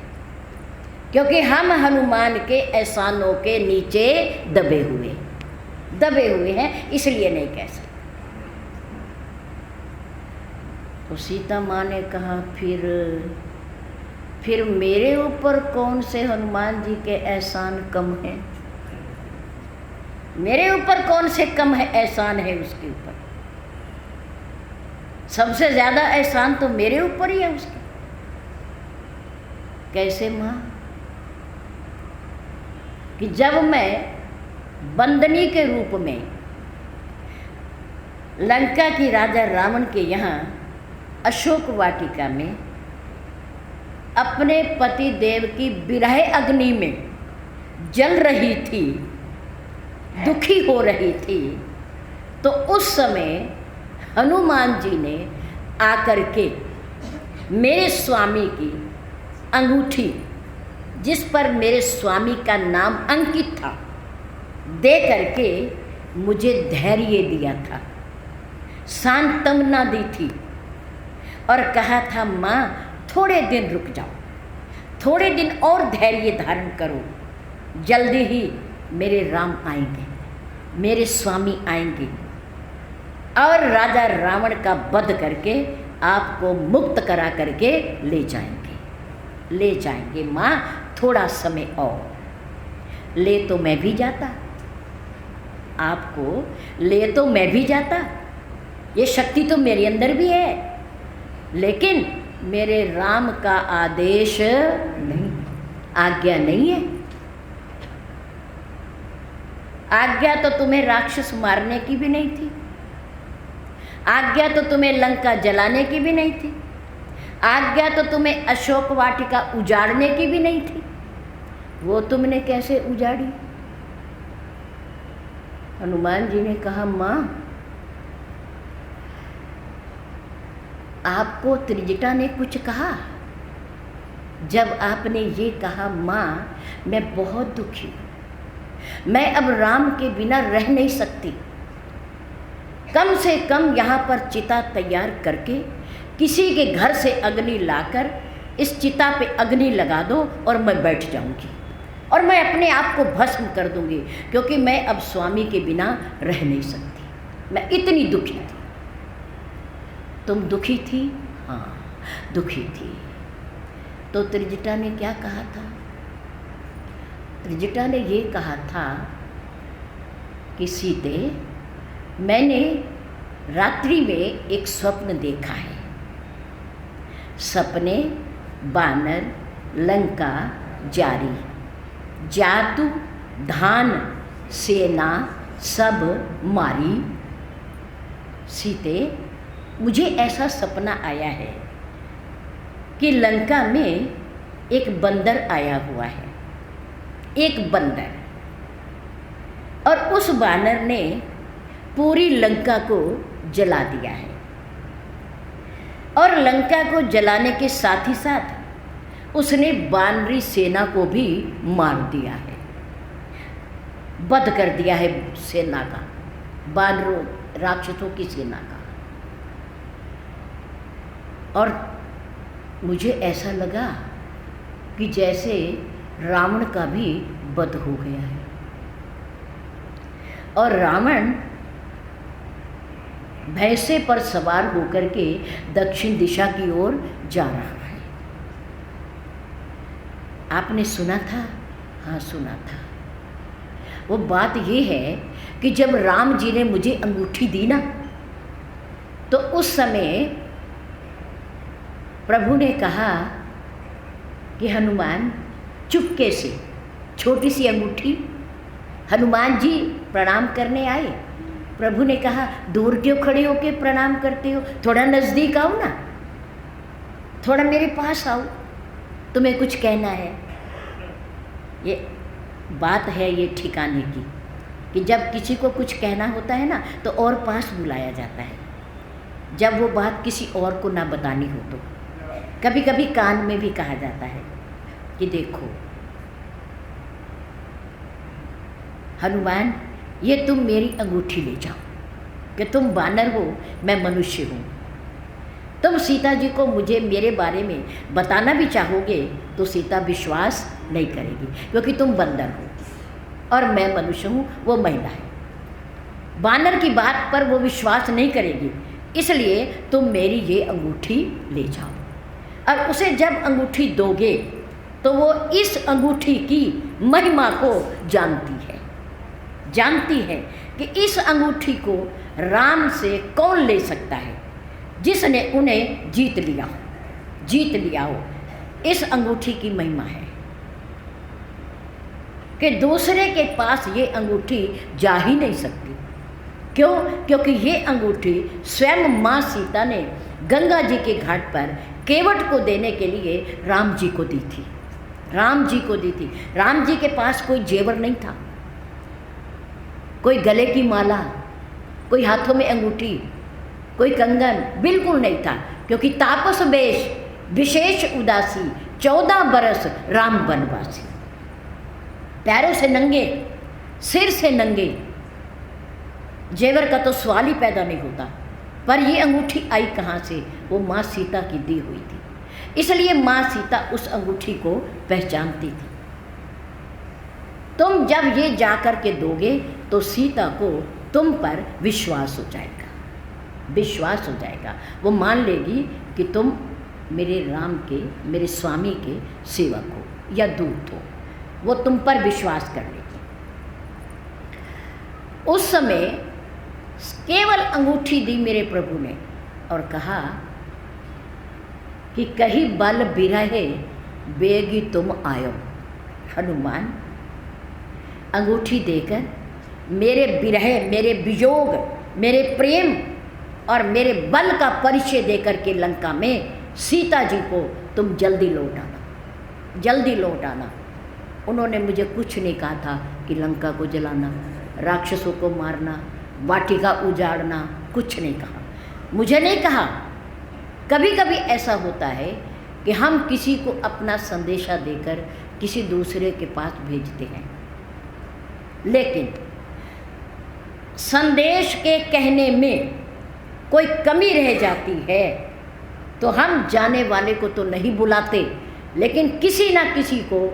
क्योंकि हम हनुमान के एहसानों के नीचे दबे हुए हैं, इसलिए नहीं कह सकते। तो सीता माँ ने कहा फिर मेरे ऊपर कौन से हनुमान जी के एहसान कम हैं? मेरे ऊपर कौन से कम है एहसान है उसके ऊपर? सबसे ज़्यादा एहसान तो मेरे ऊपर ही है उसके। कैसे माँ? कि जब मैं बंदनी के रूप में लंका की राजा रावण के यहाँ अशोक वाटिका में अपने पति देव की विरह अग्नि में जल रही थी, दुखी हो रही थी, तो उस समय हनुमान जी ने आकर के मेरे स्वामी की अंगूठी, जिस पर मेरे स्वामी का नाम अंकित था, दे करके मुझे धैर्य दिया था, सांत्वना दी थी और कहा था, माँ थोड़े दिन रुक जाओ, थोड़े दिन और धैर्य धारण करो, जल्दी ही मेरे राम आएंगे, मेरे स्वामी आएंगे और राजा रावण का वध करके आपको मुक्त करा करके ले जाएंगे माँ, थोड़ा समय और। ले तो मैं भी जाता, आपको ले तो मैं भी जाता, ये शक्ति तो मेरे अंदर भी है, लेकिन मेरे राम का आदेश नहीं, आज्ञा नहीं है। आज्ञा तो तुम्हें राक्षस मारने की भी नहीं थी, आज्ञा तो तुम्हें लंका जलाने की भी नहीं थी, आज्ञा तो तुम्हें अशोक वाटिका उजाड़ने की भी नहीं थी। वो तुमने कैसे उजाड़ी? हनुमान जी ने कहा, माँ आपको त्रिजटा ने कुछ कहा? जब आपने ये कहा, माँ मैं बहुत दुखी हूँ, मैं अब राम के बिना रह नहीं सकती, कम से कम यहाँ पर चिता तैयार करके किसी के घर से अग्नि लाकर इस चिता पे अग्नि लगा दो और मैं बैठ जाऊंगी और मैं अपने आप को भस्म कर दूंगी, क्योंकि मैं अब स्वामी के बिना रह नहीं सकती, मैं इतनी दुखी थी। तुम दुखी थी? हाँ दुखी थी। तो त्रिजटा ने क्या कहा था? त्रिजटा ने ये कहा था कि सीते, मैंने रात्रि में एक स्वप्न देखा है, सपने बानर लंका जारी, जातु धान सेना सब मारी। सीते, मुझे ऐसा सपना आया है कि लंका में एक बंदर आया हुआ है, एक बंदर, और उस बानर ने पूरी लंका को जला दिया है और लंका को जलाने के साथ ही साथ उसने बानरी सेना को भी मार दिया है, वध कर दिया है सेना का, बानरों राक्षसों की सेना का। और मुझे ऐसा लगा कि जैसे रावण का भी वध हो गया है और रावण भैंसे पर सवार होकर के दक्षिण दिशा की ओर जा रहा है। आपने सुना था? हाँ सुना था। वो बात ये है कि जब राम जी ने मुझे अंगूठी दी ना, तो उस समय प्रभु ने कहा कि हनुमान, चुपके से छोटी सी अंगूठी, हनुमान जी प्रणाम करने आए। प्रभु ने कहा, दूर क्यों खड़े होके प्रणाम करते हो, थोड़ा नज़दीक आओ ना, थोड़ा मेरे पास आओ, तुम्हें कुछ कहना है। ये बात है ये ठिकाने की कि जब किसी को कुछ कहना होता है ना तो और पास बुलाया जाता है, जब वो बात किसी और को ना बतानी हो तो। कभी कभी कान में भी कहा जाता है कि देखो हनुमान, ये तुम मेरी अंगूठी ले जाओ कि तुम बानर हो, मैं मनुष्य हूँ। तुम सीता जी को मुझे मेरे बारे में बताना भी चाहोगे तो सीता विश्वास नहीं करेगी, क्योंकि तुम बंदर हो और मैं मनुष्य हूँ, वो महिला है। बानर की बात पर वो विश्वास नहीं करेगी, इसलिए तुम मेरी ये अंगूठी ले जाओ। और उसे जब अंगूठी दोगे तो वो इस अंगूठी की महिमा को जानती है कि इस अंगूठी को राम से कौन ले सकता है, जिसने उन्हें जीत लिया हो। इस अंगूठी की महिमा है कि दूसरे के पास ये अंगूठी जा ही नहीं सकती, क्यों? क्योंकि ये अंगूठी स्वयं माँ सीता ने गंगा जी के घाट पर केवट को देने के लिए राम जी को दी थी। राम जी को दी थी। राम जी के पास कोई जेवर नहीं था, कोई गले की माला, कोई हाथों में अंगूठी, कोई कंगन, बिल्कुल नहीं था। क्योंकि तापस वेश विशेष उदासी 14 बरस राम वनवासी। पैरों से नंगे, सिर से नंगे, जेवर का तो सवाल ही पैदा नहीं होता। पर ये अंगूठी आई कहाँ से? वो माँ सीता की दी हुई थी। इसलिए माँ सीता उस अंगूठी को पहचानती थी। तुम जब ये जा कर के दोगे तो सीता को तुम पर विश्वास हो जाएगा, विश्वास हो जाएगा। वो मान लेगी कि तुम मेरे राम के, मेरे स्वामी के सेवक हो या दूत हो। वो तुम पर विश्वास कर लेगी। उस समय केवल अंगूठी दी मेरे प्रभु ने और कहा कि कहीं बल बिरहे बेगी तुम आयो। हनुमान अंगूठी देकर मेरे बिरहे, मेरे वियोग, मेरे प्रेम और मेरे बल का परिचय देकर के लंका में सीता जी को तुम जल्दी लौट आना, जल्दी लौट आना। उन्होंने मुझे कुछ नहीं कहा था कि लंका को जलाना, राक्षसों को मारना, वाटिका उजाड़ना, कुछ नहीं कहा। मुझे नहीं कहा। कभी कभी ऐसा होता है कि हम किसी को अपना संदेशा देकर किसी दूसरे के पास भेजते हैं, लेकिन संदेश के कहने में कोई कमी रह जाती है तो हम जाने वाले को तो नहीं बुलाते, लेकिन किसी ना किसी को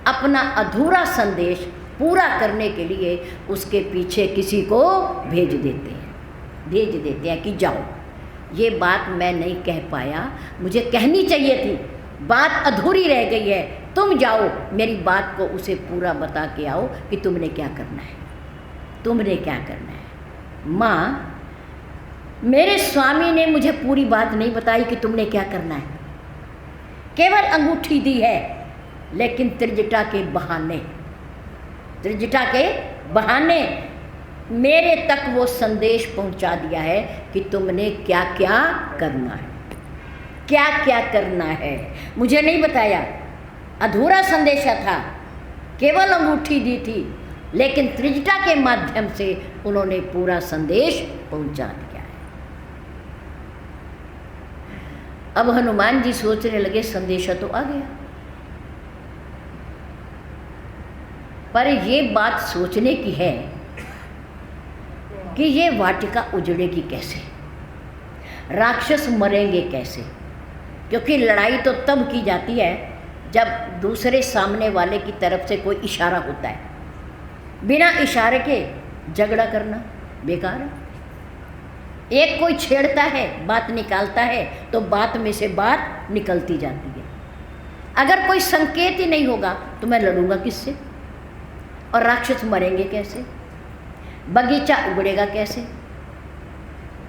अपना अधूरा संदेश पूरा करने के लिए उसके पीछे किसी को भेज देते हैं कि जाओ, ये बात मैं नहीं कह पाया, मुझे कहनी चाहिए थी, बात अधूरी रह गई है, तुम जाओ मेरी बात को उसे पूरा बता के आओ कि तुमने क्या करना है, तुमने क्या करना है। माँ, मेरे स्वामी ने मुझे पूरी बात नहीं बताई कि तुमने क्या करना है। केवल अंगूठी दी है, लेकिन त्रिजटा के बहाने, त्रिजटा के बहाने मेरे तक वो संदेश पहुंचा दिया है कि तुमने क्या क्या करना है, क्या क्या करना है। मुझे नहीं बताया, अधूरा संदेशा था, केवल अंगूठी दी थी, लेकिन त्रिजटा के माध्यम से उन्होंने पूरा संदेश पहुंचा दिया है। अब हनुमान जी सोचने लगे संदेशा तो आ गया, पर ये बात सोचने की है कि ये वाटिका उजड़ेगी कैसे, राक्षस मरेंगे कैसे। क्योंकि लड़ाई तो तब की जाती है जब दूसरे सामने वाले की तरफ से कोई इशारा होता है। बिना इशारे के झगड़ा करना बेकार है। एक कोई छेड़ता है, बात निकालता है, तो बात में से बात निकलती जाती है। अगर कोई संकेत ही नहीं होगा तो मैं लड़ूंगा किससे, और राक्षस मरेंगे कैसे, बगीचा उगड़ेगा कैसे।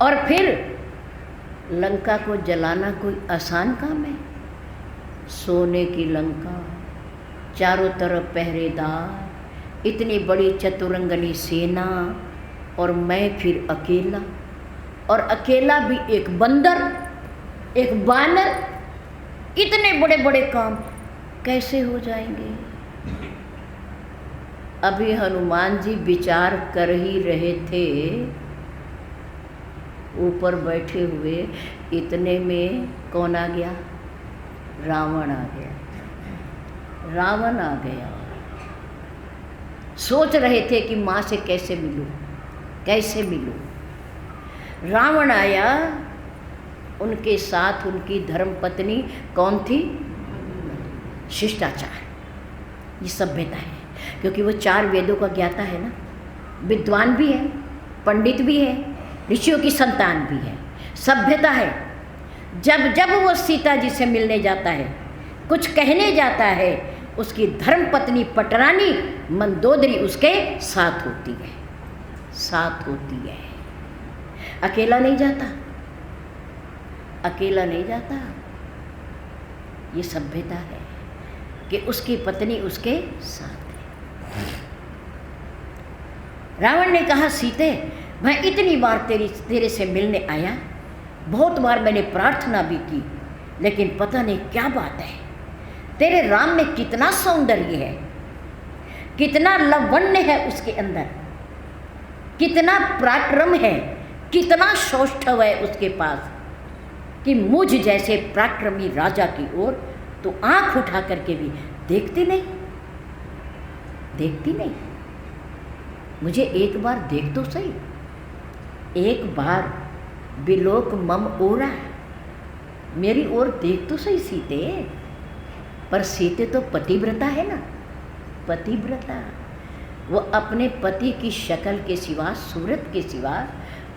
और फिर लंका को जलाना कोई आसान काम है? सोने की लंका, चारों तरफ पहरेदार, इतनी बड़ी चतुरंगनी सेना, और मैं फिर अकेला, और अकेला भी एक बंदर, एक बानर, इतने बड़े बड़े काम कैसे हो जाएंगे। अभी हनुमान जी विचार कर ही रहे थे, ऊपर बैठे हुए, इतने में कौन आ गया? रावण आ गया। रावण आ गया। सोच रहे थे कि माँ से कैसे मिलूं, कैसे मिलूं। रावण आया, उनके साथ उनकी धर्मपत्नी कौन थी? शिष्टाचार, ये सभ्यता है। क्योंकि वो 4 वेदों का ज्ञाता है ना, विद्वान भी है, पंडित भी है, ऋषियों की संतान भी है, सभ्यता है। जब जब वो सीता जी से मिलने जाता है, कुछ कहने जाता है, उसकी धर्मपत्नी पटरानी मंदोदरी उसके साथ होती है, साथ होती है। अकेला नहीं जाता, अकेला नहीं जाता। ये सभ्यता है कि उसकी पत्नी उसके साथ है। रावण ने कहा, सीते मैं इतनी बार तेरे से मिलने आया, बहुत बार मैंने प्रार्थना भी की, लेकिन पता नहीं क्या बात है, तेरे राम में कितना सौंदर्य है, कितना लावण्य है उसके अंदर, कितना पराक्रम है, कितना सौष्ठव है उसके पास, कि मुझ जैसे पराक्रमी राजा की ओर तो आंख उठा करके भी देखती नहीं। मुझे एक बार देख तो सही, एक बार बिलोक मम ओरा, मेरी ओर देख तो सही सीते। पर सीते तो पतिव्रता है ना, पतिव्रता, वो अपने पति की शक्ल के सिवा, सूरत के सिवा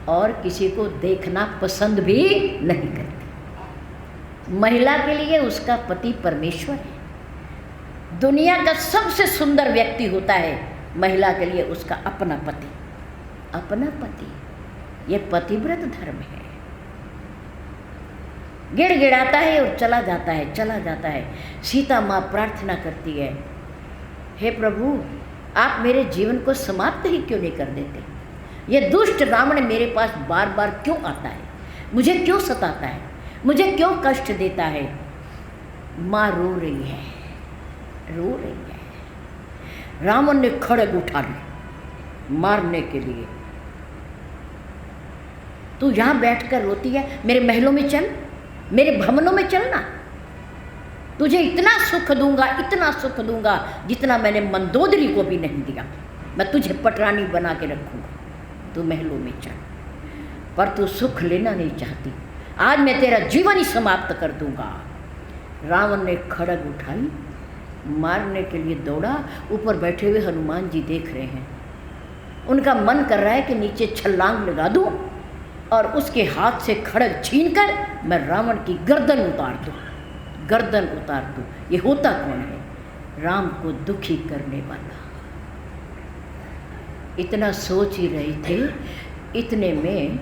और किसी को देखना पसंद भी नहीं करती। महिला के लिए उसका पति परमेश्वर है। दुनिया का सबसे सुंदर व्यक्ति होता है महिला के लिए उसका अपना पति, अपना पति। ये पतिव्रत धर्म है। गिड़गिड़ाता है और चला जाता है, चला जाता है। सीता माँ प्रार्थना करती है, हे प्रभु, आप मेरे जीवन को समाप्त ही क्यों नहीं कर देते? ये दुष्ट रावण मेरे पास बार बार क्यों आता है? मुझे क्यों सताता है? मुझे क्यों कष्ट देता है? माँ रो रही है, रो रही है। रावण ने खड़ग उठा ली मारने के लिए। तू यहाँ बैठकर रोती है, मेरे महलों में चल, मेरे भवनों में चलना, तुझे इतना सुख दूंगा, इतना सुख दूंगा जितना मैंने मंदोदरी को भी नहीं दिया। मैं तुझे पटरानी बना के रखूंगा, तू महलों में चल। पर तू सुख लेना नहीं चाहती, आज मैं तेरा जीवन ही समाप्त कर दूंगा। रावण ने खड़ग उठाई, मारने के लिए दौड़ा। ऊपर बैठे हुए हनुमान जी देख रहे हैं। उनका मन कर रहा है कि नीचे छलांग लगा दूं और उसके हाथ से खड़ग छीनकर मैं रावण की गर्दन उतार दूं, गर्दन उतार दूं। ये होता कौन है? राम को दुखी करने वाला। इतना सोच ही रहे थे, इतने में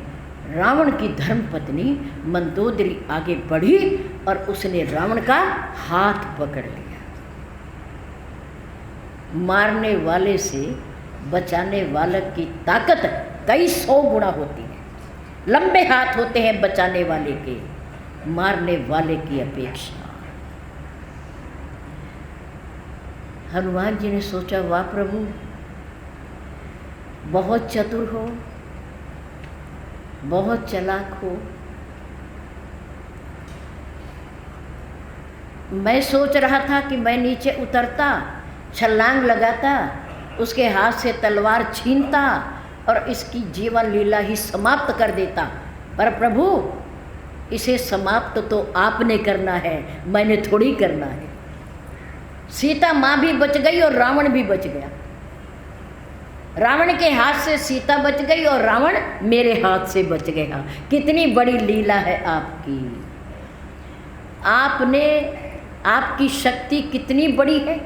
रावण की धर्मपत्नी मंदोदरी आगे बढ़ी और उसने रावण का हाथ पकड़ लिया। मारने वाले से बचाने वाले की ताकत कई 100 गुना होती है। लंबे हाथ होते हैं बचाने वाले के, मारने वाले की अपेक्षा। हनुमान जी ने सोचा, वाह प्रभु, बहुत चतुर हो, बहुत चालाक हो। मैं सोच रहा था कि मैं नीचे उतरता, छलांग लगाता, उसके हाथ से तलवार छीनता और इसकी जीवन लीला ही समाप्त कर देता। पर प्रभु, इसे समाप्त तो आपने करना है, मैंने थोड़ी करना है। सीता माँ भी बच गई और रावण भी बच गया। रावण के हाथ से सीता बच गई और रावण मेरे हाथ से बच गया। कितनी बड़ी लीला है आपकी। आपने, आपकी शक्ति कितनी बड़ी है।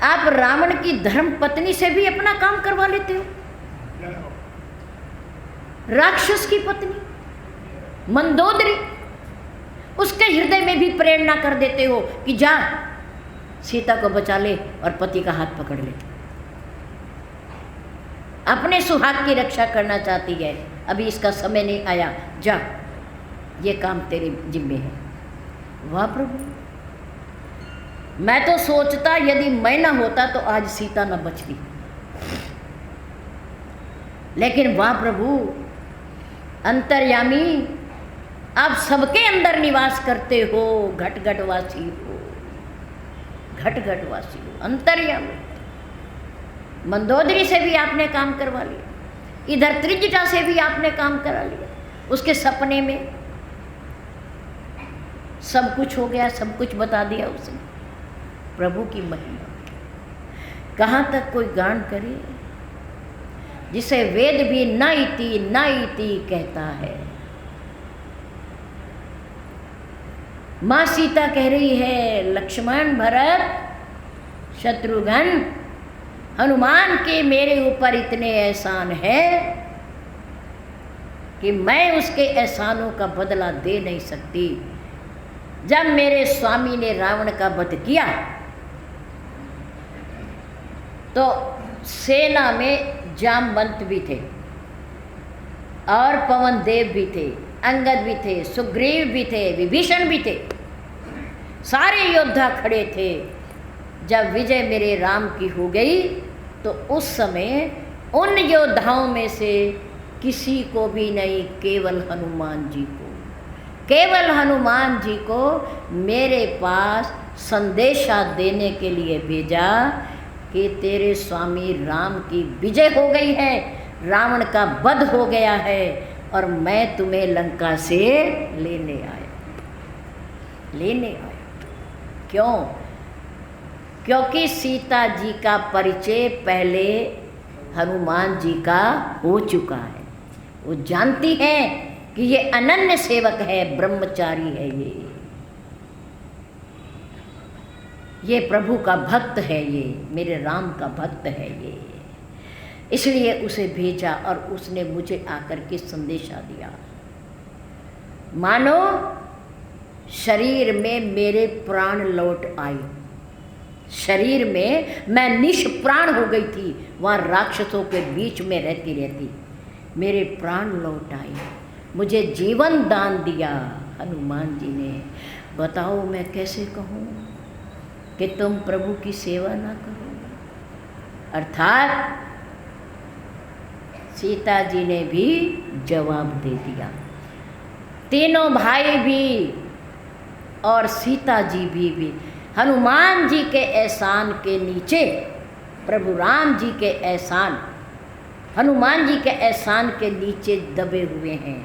आप रावण की धर्म पत्नी से भी अपना काम करवा लेते हो। राक्षस की पत्नी मंदोदरी, उसके हृदय में भी प्रेरणा कर देते हो कि जा सीता को बचा ले और पति का हाथ पकड़ ले। अपने सुहाग की रक्षा करना चाहती है, अभी इसका समय नहीं आया, जा ये काम तेरे जिम्मे है। वाह प्रभु, मैं तो सोचता यदि मैं ना होता तो आज सीता न बचती। लेकिन वाह प्रभु, अंतर्यामी, आप सबके अंदर निवास करते हो, घट घटवासी हो, घट घटवासी हो, अंतर्यामी। मंदोदरी से भी आपने काम करवा लिया, इधर त्रिजटा से भी आपने काम करा लिया। उसके सपने में सब कुछ हो गया, सब कुछ बता दिया उसने। प्रभु की महिमा कहाँ तक कोई गान करे, जिसे वेद भी न इति कहता है। माँ सीता कह रही है, लक्ष्मण, भरत, शत्रुघ्न, हनुमान के मेरे ऊपर इतने एहसान है कि मैं उसके एहसानों का बदला दे नहीं सकती। जब मेरे स्वामी ने रावण का वध किया तो सेना में जामवंत भी थे, और पवन देव भी थे, अंगद भी थे, सुग्रीव भी थे, विभीषण भी थे, सारे योद्धा खड़े थे। जब विजय मेरे राम की हो गई तो उस समय उन योद्धाओं में से किसी को भी नहीं, केवल हनुमान जी को, केवल हनुमान जी को मेरे पास संदेशा देने के लिए भेजा कि तेरे स्वामी राम की विजय हो गई है, रावण का वध हो गया है और मैं तुम्हें लंका से लेने आया। क्यों? क्योंकि सीता जी का परिचय पहले हनुमान जी का हो चुका है। वो जानती हैं कि ये अनन्य सेवक है, ब्रह्मचारी है, ये प्रभु का भक्त है, ये मेरे राम का भक्त है ये। इसलिए उसे भेजा और उसने मुझे आकर के संदेशा दिया। मानो शरीर में मेरे प्राण लौट आए, शरीर में मैं निष्प्राण हो गई थी, वहाँ राक्षसों के बीच में रहती रहती मेरे प्राण लौट आए, मुझे जीवन दान दिया हनुमान जी ने। बताओ मैं कैसे कहूँ कि तुम प्रभु की सेवा ना करो? अर्थात सीता जी ने भी जवाब दे दिया। तीनों भाई भी और सीता जी भी हनुमान जी के एहसान के नीचे, प्रभु राम जी के एहसान, हनुमान जी के एहसान के नीचे दबे हुए हैं।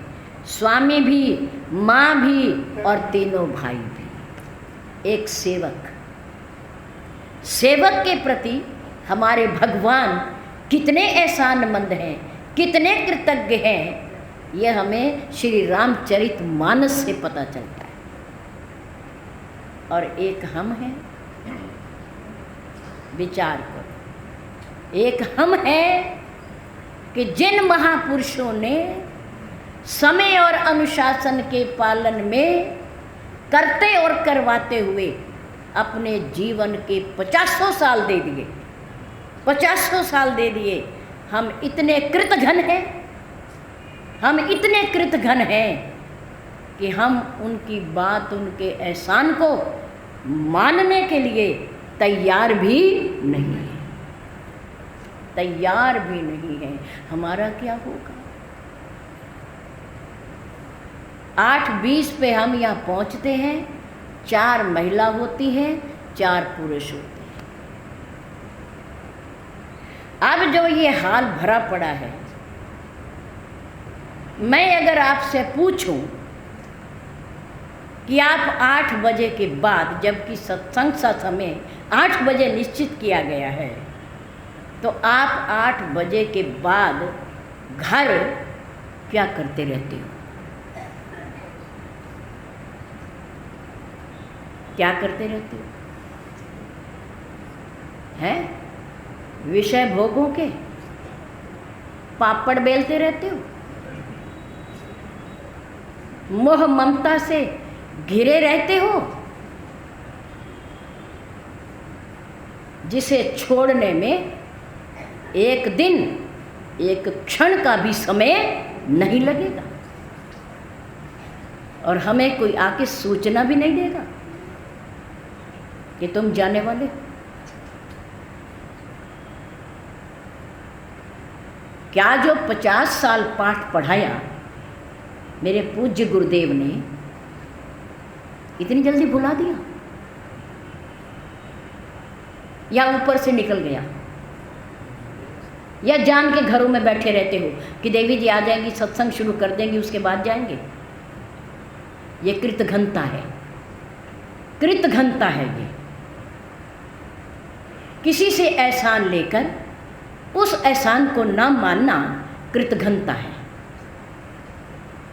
स्वामी भी, माँ भी और तीनों भाई भी। एक सेवक, सेवक के प्रति हमारे भगवान कितने एहसानमंद हैं, कितने कृतज्ञ हैं, ये हमें श्री रामचरितमानस से पता चलता है। और एक हम हैं, विचार करो, एक हम हैं कि जिन महापुरुषों ने समय और अनुशासन के पालन में करते और करवाते हुए अपने जीवन के 50 साल दे दिए, 50 साल दे दिए। हम इतने कृतघ्न हैं, हम इतने कृतघ्न हैं कि हम उनकी बात, उनके एहसान को मानने के लिए तैयार भी नहीं है, तैयार भी नहीं है। हमारा क्या होगा? 8:20 पे हम यहाँ पहुँचते हैं, 4 महिला होती हैं, 4 पुरुष होते हैं। अब जो ये हाल भरा पड़ा है, मैं अगर आपसे पूछूं कि आप 8 बजे के बाद, जबकि सत्संग का समय 8 बजे निश्चित किया गया है, तो आप 8 बजे के बाद घर क्या करते रहते हो? क्या करते रहते हो? हैं? विषय भोगों के पापड़ बेलते रहते हो, मोह ममता से घिरे रहते हो, जिसे छोड़ने में एक दिन, एक क्षण का भी समय नहीं लगेगा और हमें कोई आके सूचना भी नहीं देगा कि तुम जाने वाले। क्या जो 50 साल पाठ पढ़ाया मेरे पूज्य गुरुदेव ने इतनी जल्दी भुला दिया या ऊपर से निकल गया? या जान के घरों में बैठे रहते हो कि देवी जी आ जाएंगी, सत्संग शुरू कर देंगी, उसके बाद जाएंगे? ये कृतघ्नता है, कृतघ्नता है। ये किसी से एहसान लेकर उस एहसान को ना मानना कृतघ्नता है,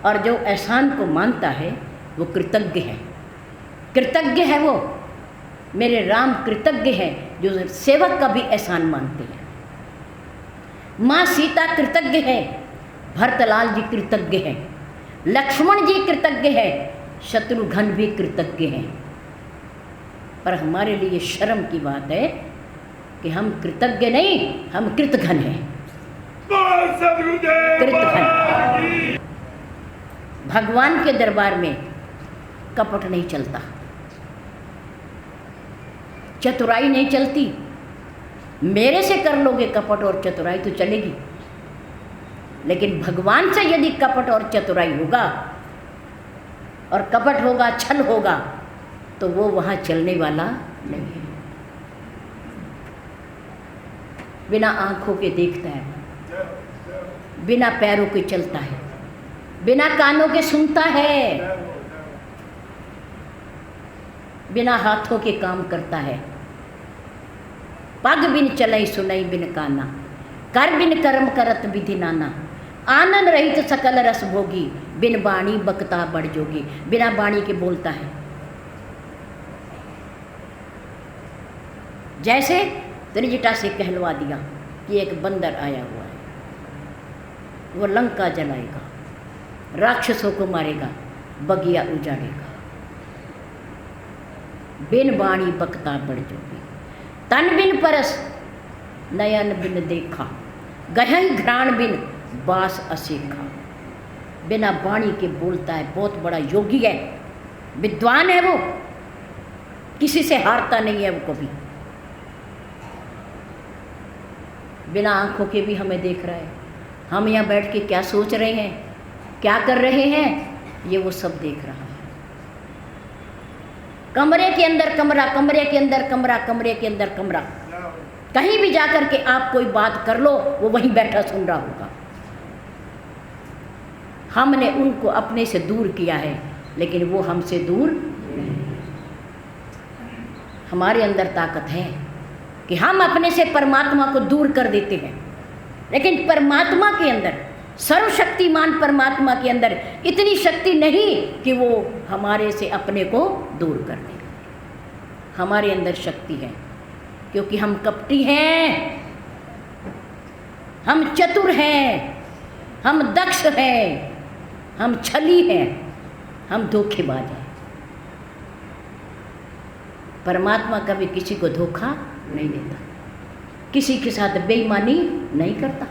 और जो एहसान को मानता है वो कृतज्ञ है। कृतज्ञ है वो, मेरे राम कृतज्ञ है जो सेवक का भी एहसान मानते हैं। माँ सीता कृतज्ञ है, भरतलाल जी कृतज्ञ है, लक्ष्मण जी कृतज्ञ है, शत्रुघ्न भी कृतज्ञ हैं। पर हमारे लिए शर्म की बात है कि हम कृतज्ञ नहीं, हम कृतघ्न हैं। बोल सदगुरुदेव कृतघ्न। महाराज की। भगवान के दरबार में कपट नहीं चलता, चतुराई नहीं चलती। मेरे से कर लोगे कपट और चतुराई तो चलेगी, लेकिन भगवान से यदि कपट और चतुराई होगा और कपट होगा, छल होगा, तो वो वहाँ चलने वाला नहीं है। बिना आंखों के देखता है, बिना पैरों के चलता है, बिना कानों के सुनता है, बिना हाथों के काम करता है। पग बिन चलई सुनई बिन काना, कर बिन कर्म करत विधि नाना, आनंद रहित सकल रस भोगी, बिन बाणी बकता बड़ जोगी। बिना बाणी के बोलता है। जैसे त्रिजटा से कहलवा दिया कि एक बंदर आया हुआ है, वो लंका जलाएगा, राक्षसों को मारेगा, बगिया उजाड़ेगा। बिन बाणी बकता बड़ जोगी, तन बिन परस नयन बिन देखा, गहन घ्राण बिन बास असेखा। बिना वाणी के बोलता है, बहुत बड़ा योगी है, विद्वान है वो, किसी से हारता नहीं है वो कभी। बिना आंखों के भी हमें देख रहा है, हम यहाँ बैठ के क्या सोच रहे हैं, क्या कर रहे हैं, ये वो सब देख रहा है। कमरे के अंदर कमरा, कमरे के अंदर कमरा, कमरे के अंदर कमरा, कहीं भी जाकर के आप कोई बात कर लो, वो वहीं बैठा सुन रहा होगा। हमने उनको अपने से दूर किया है, लेकिन वो हमसे दूर नहीं। हमारे अंदर ताकत है कि हम अपने से परमात्मा को दूर कर देते हैं, लेकिन परमात्मा के अंदर, सर्वशक्तिमान परमात्मा के अंदर इतनी शक्ति नहीं कि वो हमारे से अपने को दूर कर दे। हमारे अंदर शक्ति है, क्योंकि हम कपटी हैं, हम चतुर हैं, हम दक्ष हैं, हम छली हैं, हम धोखेबाज हैं। परमात्मा कभी किसी को धोखा नहीं देता, किसी के साथ बेईमानी नहीं करता,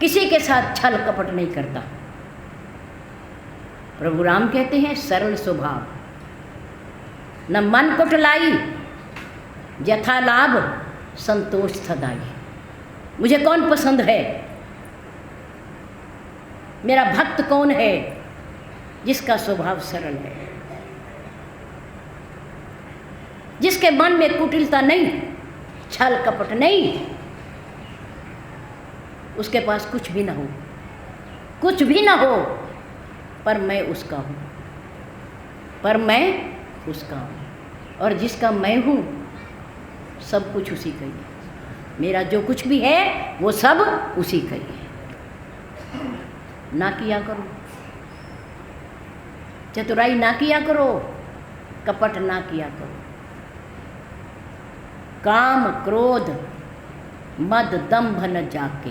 किसी के साथ छल कपट नहीं करता। प्रभु राम कहते हैं सरल स्वभाव, न मन कुटलाई, यथा लाभ संतोष सदाई। मुझे कौन पसंद है, मेरा भक्त कौन है, जिसका स्वभाव सरल है, जिसके मन में कुटिलता नहीं, छल कपट नहीं, उसके पास कुछ भी ना हो, कुछ भी ना हो, पर मैं उसका हूँ, पर मैं उसका हूँ। और जिसका मैं हूँ, सब कुछ उसी का ही है। मेरा जो कुछ भी है वो सब उसी का ही है। ना किया करो, चतुराई ना किया करो, कपट ना किया करो। काम क्रोध मद दंभ न जाके,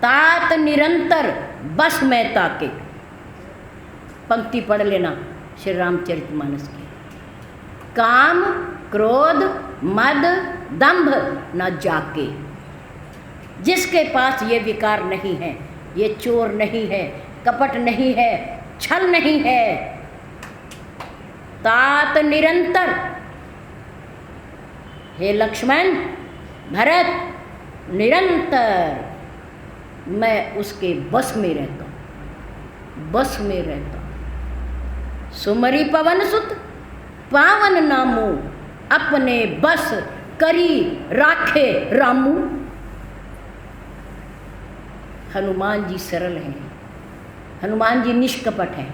तात निरंतर बस में ताके। पंक्ति पढ़ लेना श्री रामचरितमानस की। काम क्रोध मद दंभ न जाके, जिसके पास ये विकार नहीं है, ये चोर नहीं है, कपट नहीं है, छल नहीं है, तात निरंतर, हे लक्ष्मण भरत, निरंतर मैं उसके बस में रहता हूँ, बस में रहता हूँ। सुमरी पवन सुत पावन नामू, अपने बस करी राखे रामू। हनुमान जी सरल हैं, हनुमान जी निष्कपट हैं,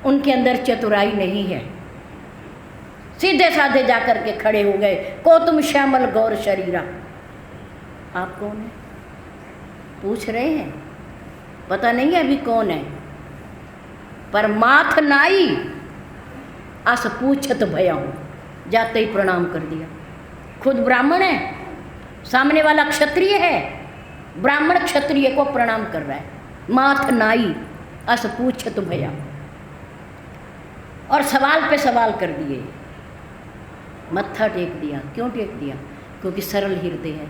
उनके अंदर चतुराई नहीं है। सीधे साधे जाकर के खड़े हो गए, को तुम श्यामल गौर शरीरा। आप कौन है पूछ रहे हैं, पता नहीं है अभी कौन है। पर माथ नाई अस पूछत भया हूँ, जाते ही प्रणाम कर दिया। खुद ब्राह्मण है, सामने वाला क्षत्रिय है, ब्राह्मण क्षत्रिय को प्रणाम कर रहा है। माथ नाई अस पूछत भया, और सवाल पे सवाल कर दिए, मत्था टेक दिया। क्यों टेक दिया? क्योंकि सरल हृदय है।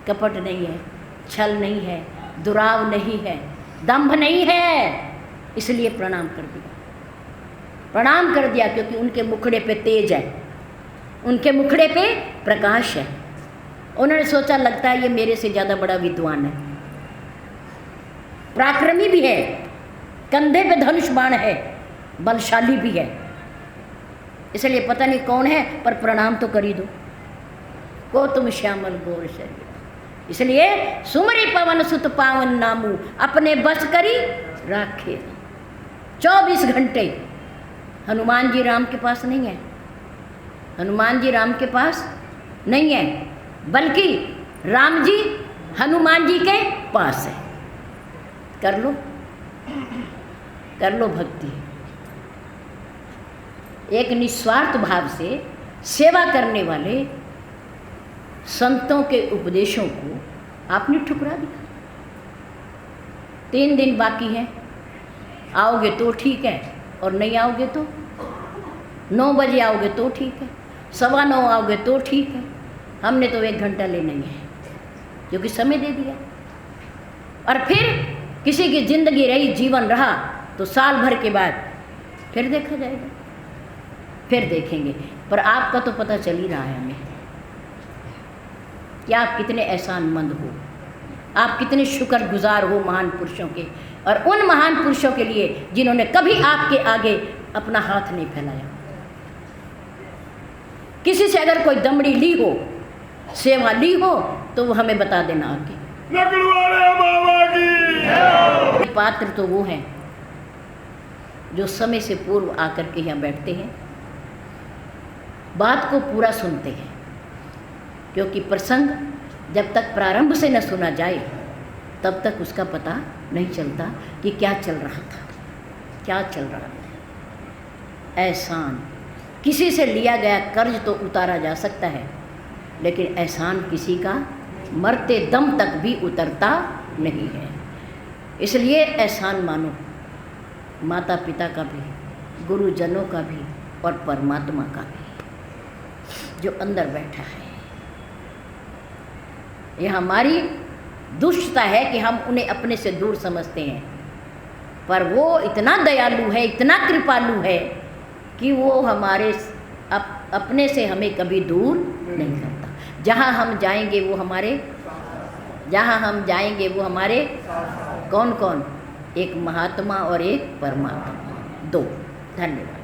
कपट नहीं है, छल नहीं है, दुराव नहीं है, दंभ नहीं है, इसलिए प्रणाम कर दिया। प्रणाम कर दिया क्योंकि उनके मुखड़े पे तेज है, उनके मुखड़े पे प्रकाश है। उन्होंने सोचा लगता है ये मेरे से ज़्यादा बड़ा विद्वान है, पराक्रमी भी है, कंधे पे धनुष बाण है, बलशाली भी है, इसलिए पता नहीं कौन है पर प्रणाम तो कर ही दो। को तुम श्यामल गौर शरीर, इसलिए सुमरी पवन सुत पावन नामू अपने बस करी राखे। 24 घंटे हनुमान जी राम के पास नहीं है, हनुमान जी राम के पास नहीं है, बल्कि राम जी हनुमान जी के पास है। कर लो भक्ति, एक निस्वार्थ भाव से सेवा करने वाले संतों के उपदेशों को आपने ठुकरा दिया। 3 दिन बाकी हैं, आओगे तो ठीक है और नहीं आओगे तो 9 बजे आओगे तो ठीक है, 9:15 आओगे तो ठीक है, हमने तो 1 घंटा लेना ही है क्योंकि समय दे दिया। और फिर किसी की जिंदगी रही, जीवन रहा तो साल भर के बाद फिर देखा जाएगा, फिर देखेंगे। पर आपका तो पता चल ही रहा है हमें कि आप कितने एहसानमंद हो, आप कितने शुक्रगुजार हो महान पुरुषों के, और उन महान पुरुषों के लिए जिन्होंने कभी आपके आगे अपना हाथ नहीं फैलाया। किसी से अगर कोई दमड़ी ली हो, सेवा ली हो, तो वो हमें बता देना आगे। पात्र तो वो हैं जो समय से पूर्व आकर के यहाँ बैठते हैं, बात को पूरा सुनते हैं, क्योंकि प्रसंग जब तक प्रारंभ से न सुना जाए तब तक उसका पता नहीं चलता कि क्या चल रहा था, क्या चल रहा था। एहसान, किसी से लिया गया कर्ज तो उतारा जा सकता है, लेकिन एहसान किसी का मरते दम तक भी उतरता नहीं है। इसलिए एहसान मानो, माता पिता का भी, गुरुजनों का भी और परमात्मा का भी जो अंदर बैठा है। यह हमारी दुष्टता है कि हम उन्हें अपने से दूर समझते हैं, पर वो इतना दयालु है, इतना कृपालु है कि वो हमारे अपने से हमें कभी दूर नहीं करता। जहाँ हम जाएंगे वो हमारे, जहाँ हम जाएंगे वो हमारे, कौन कौन? एक महात्मा और एक परमात्मा, 2। धन्यवाद।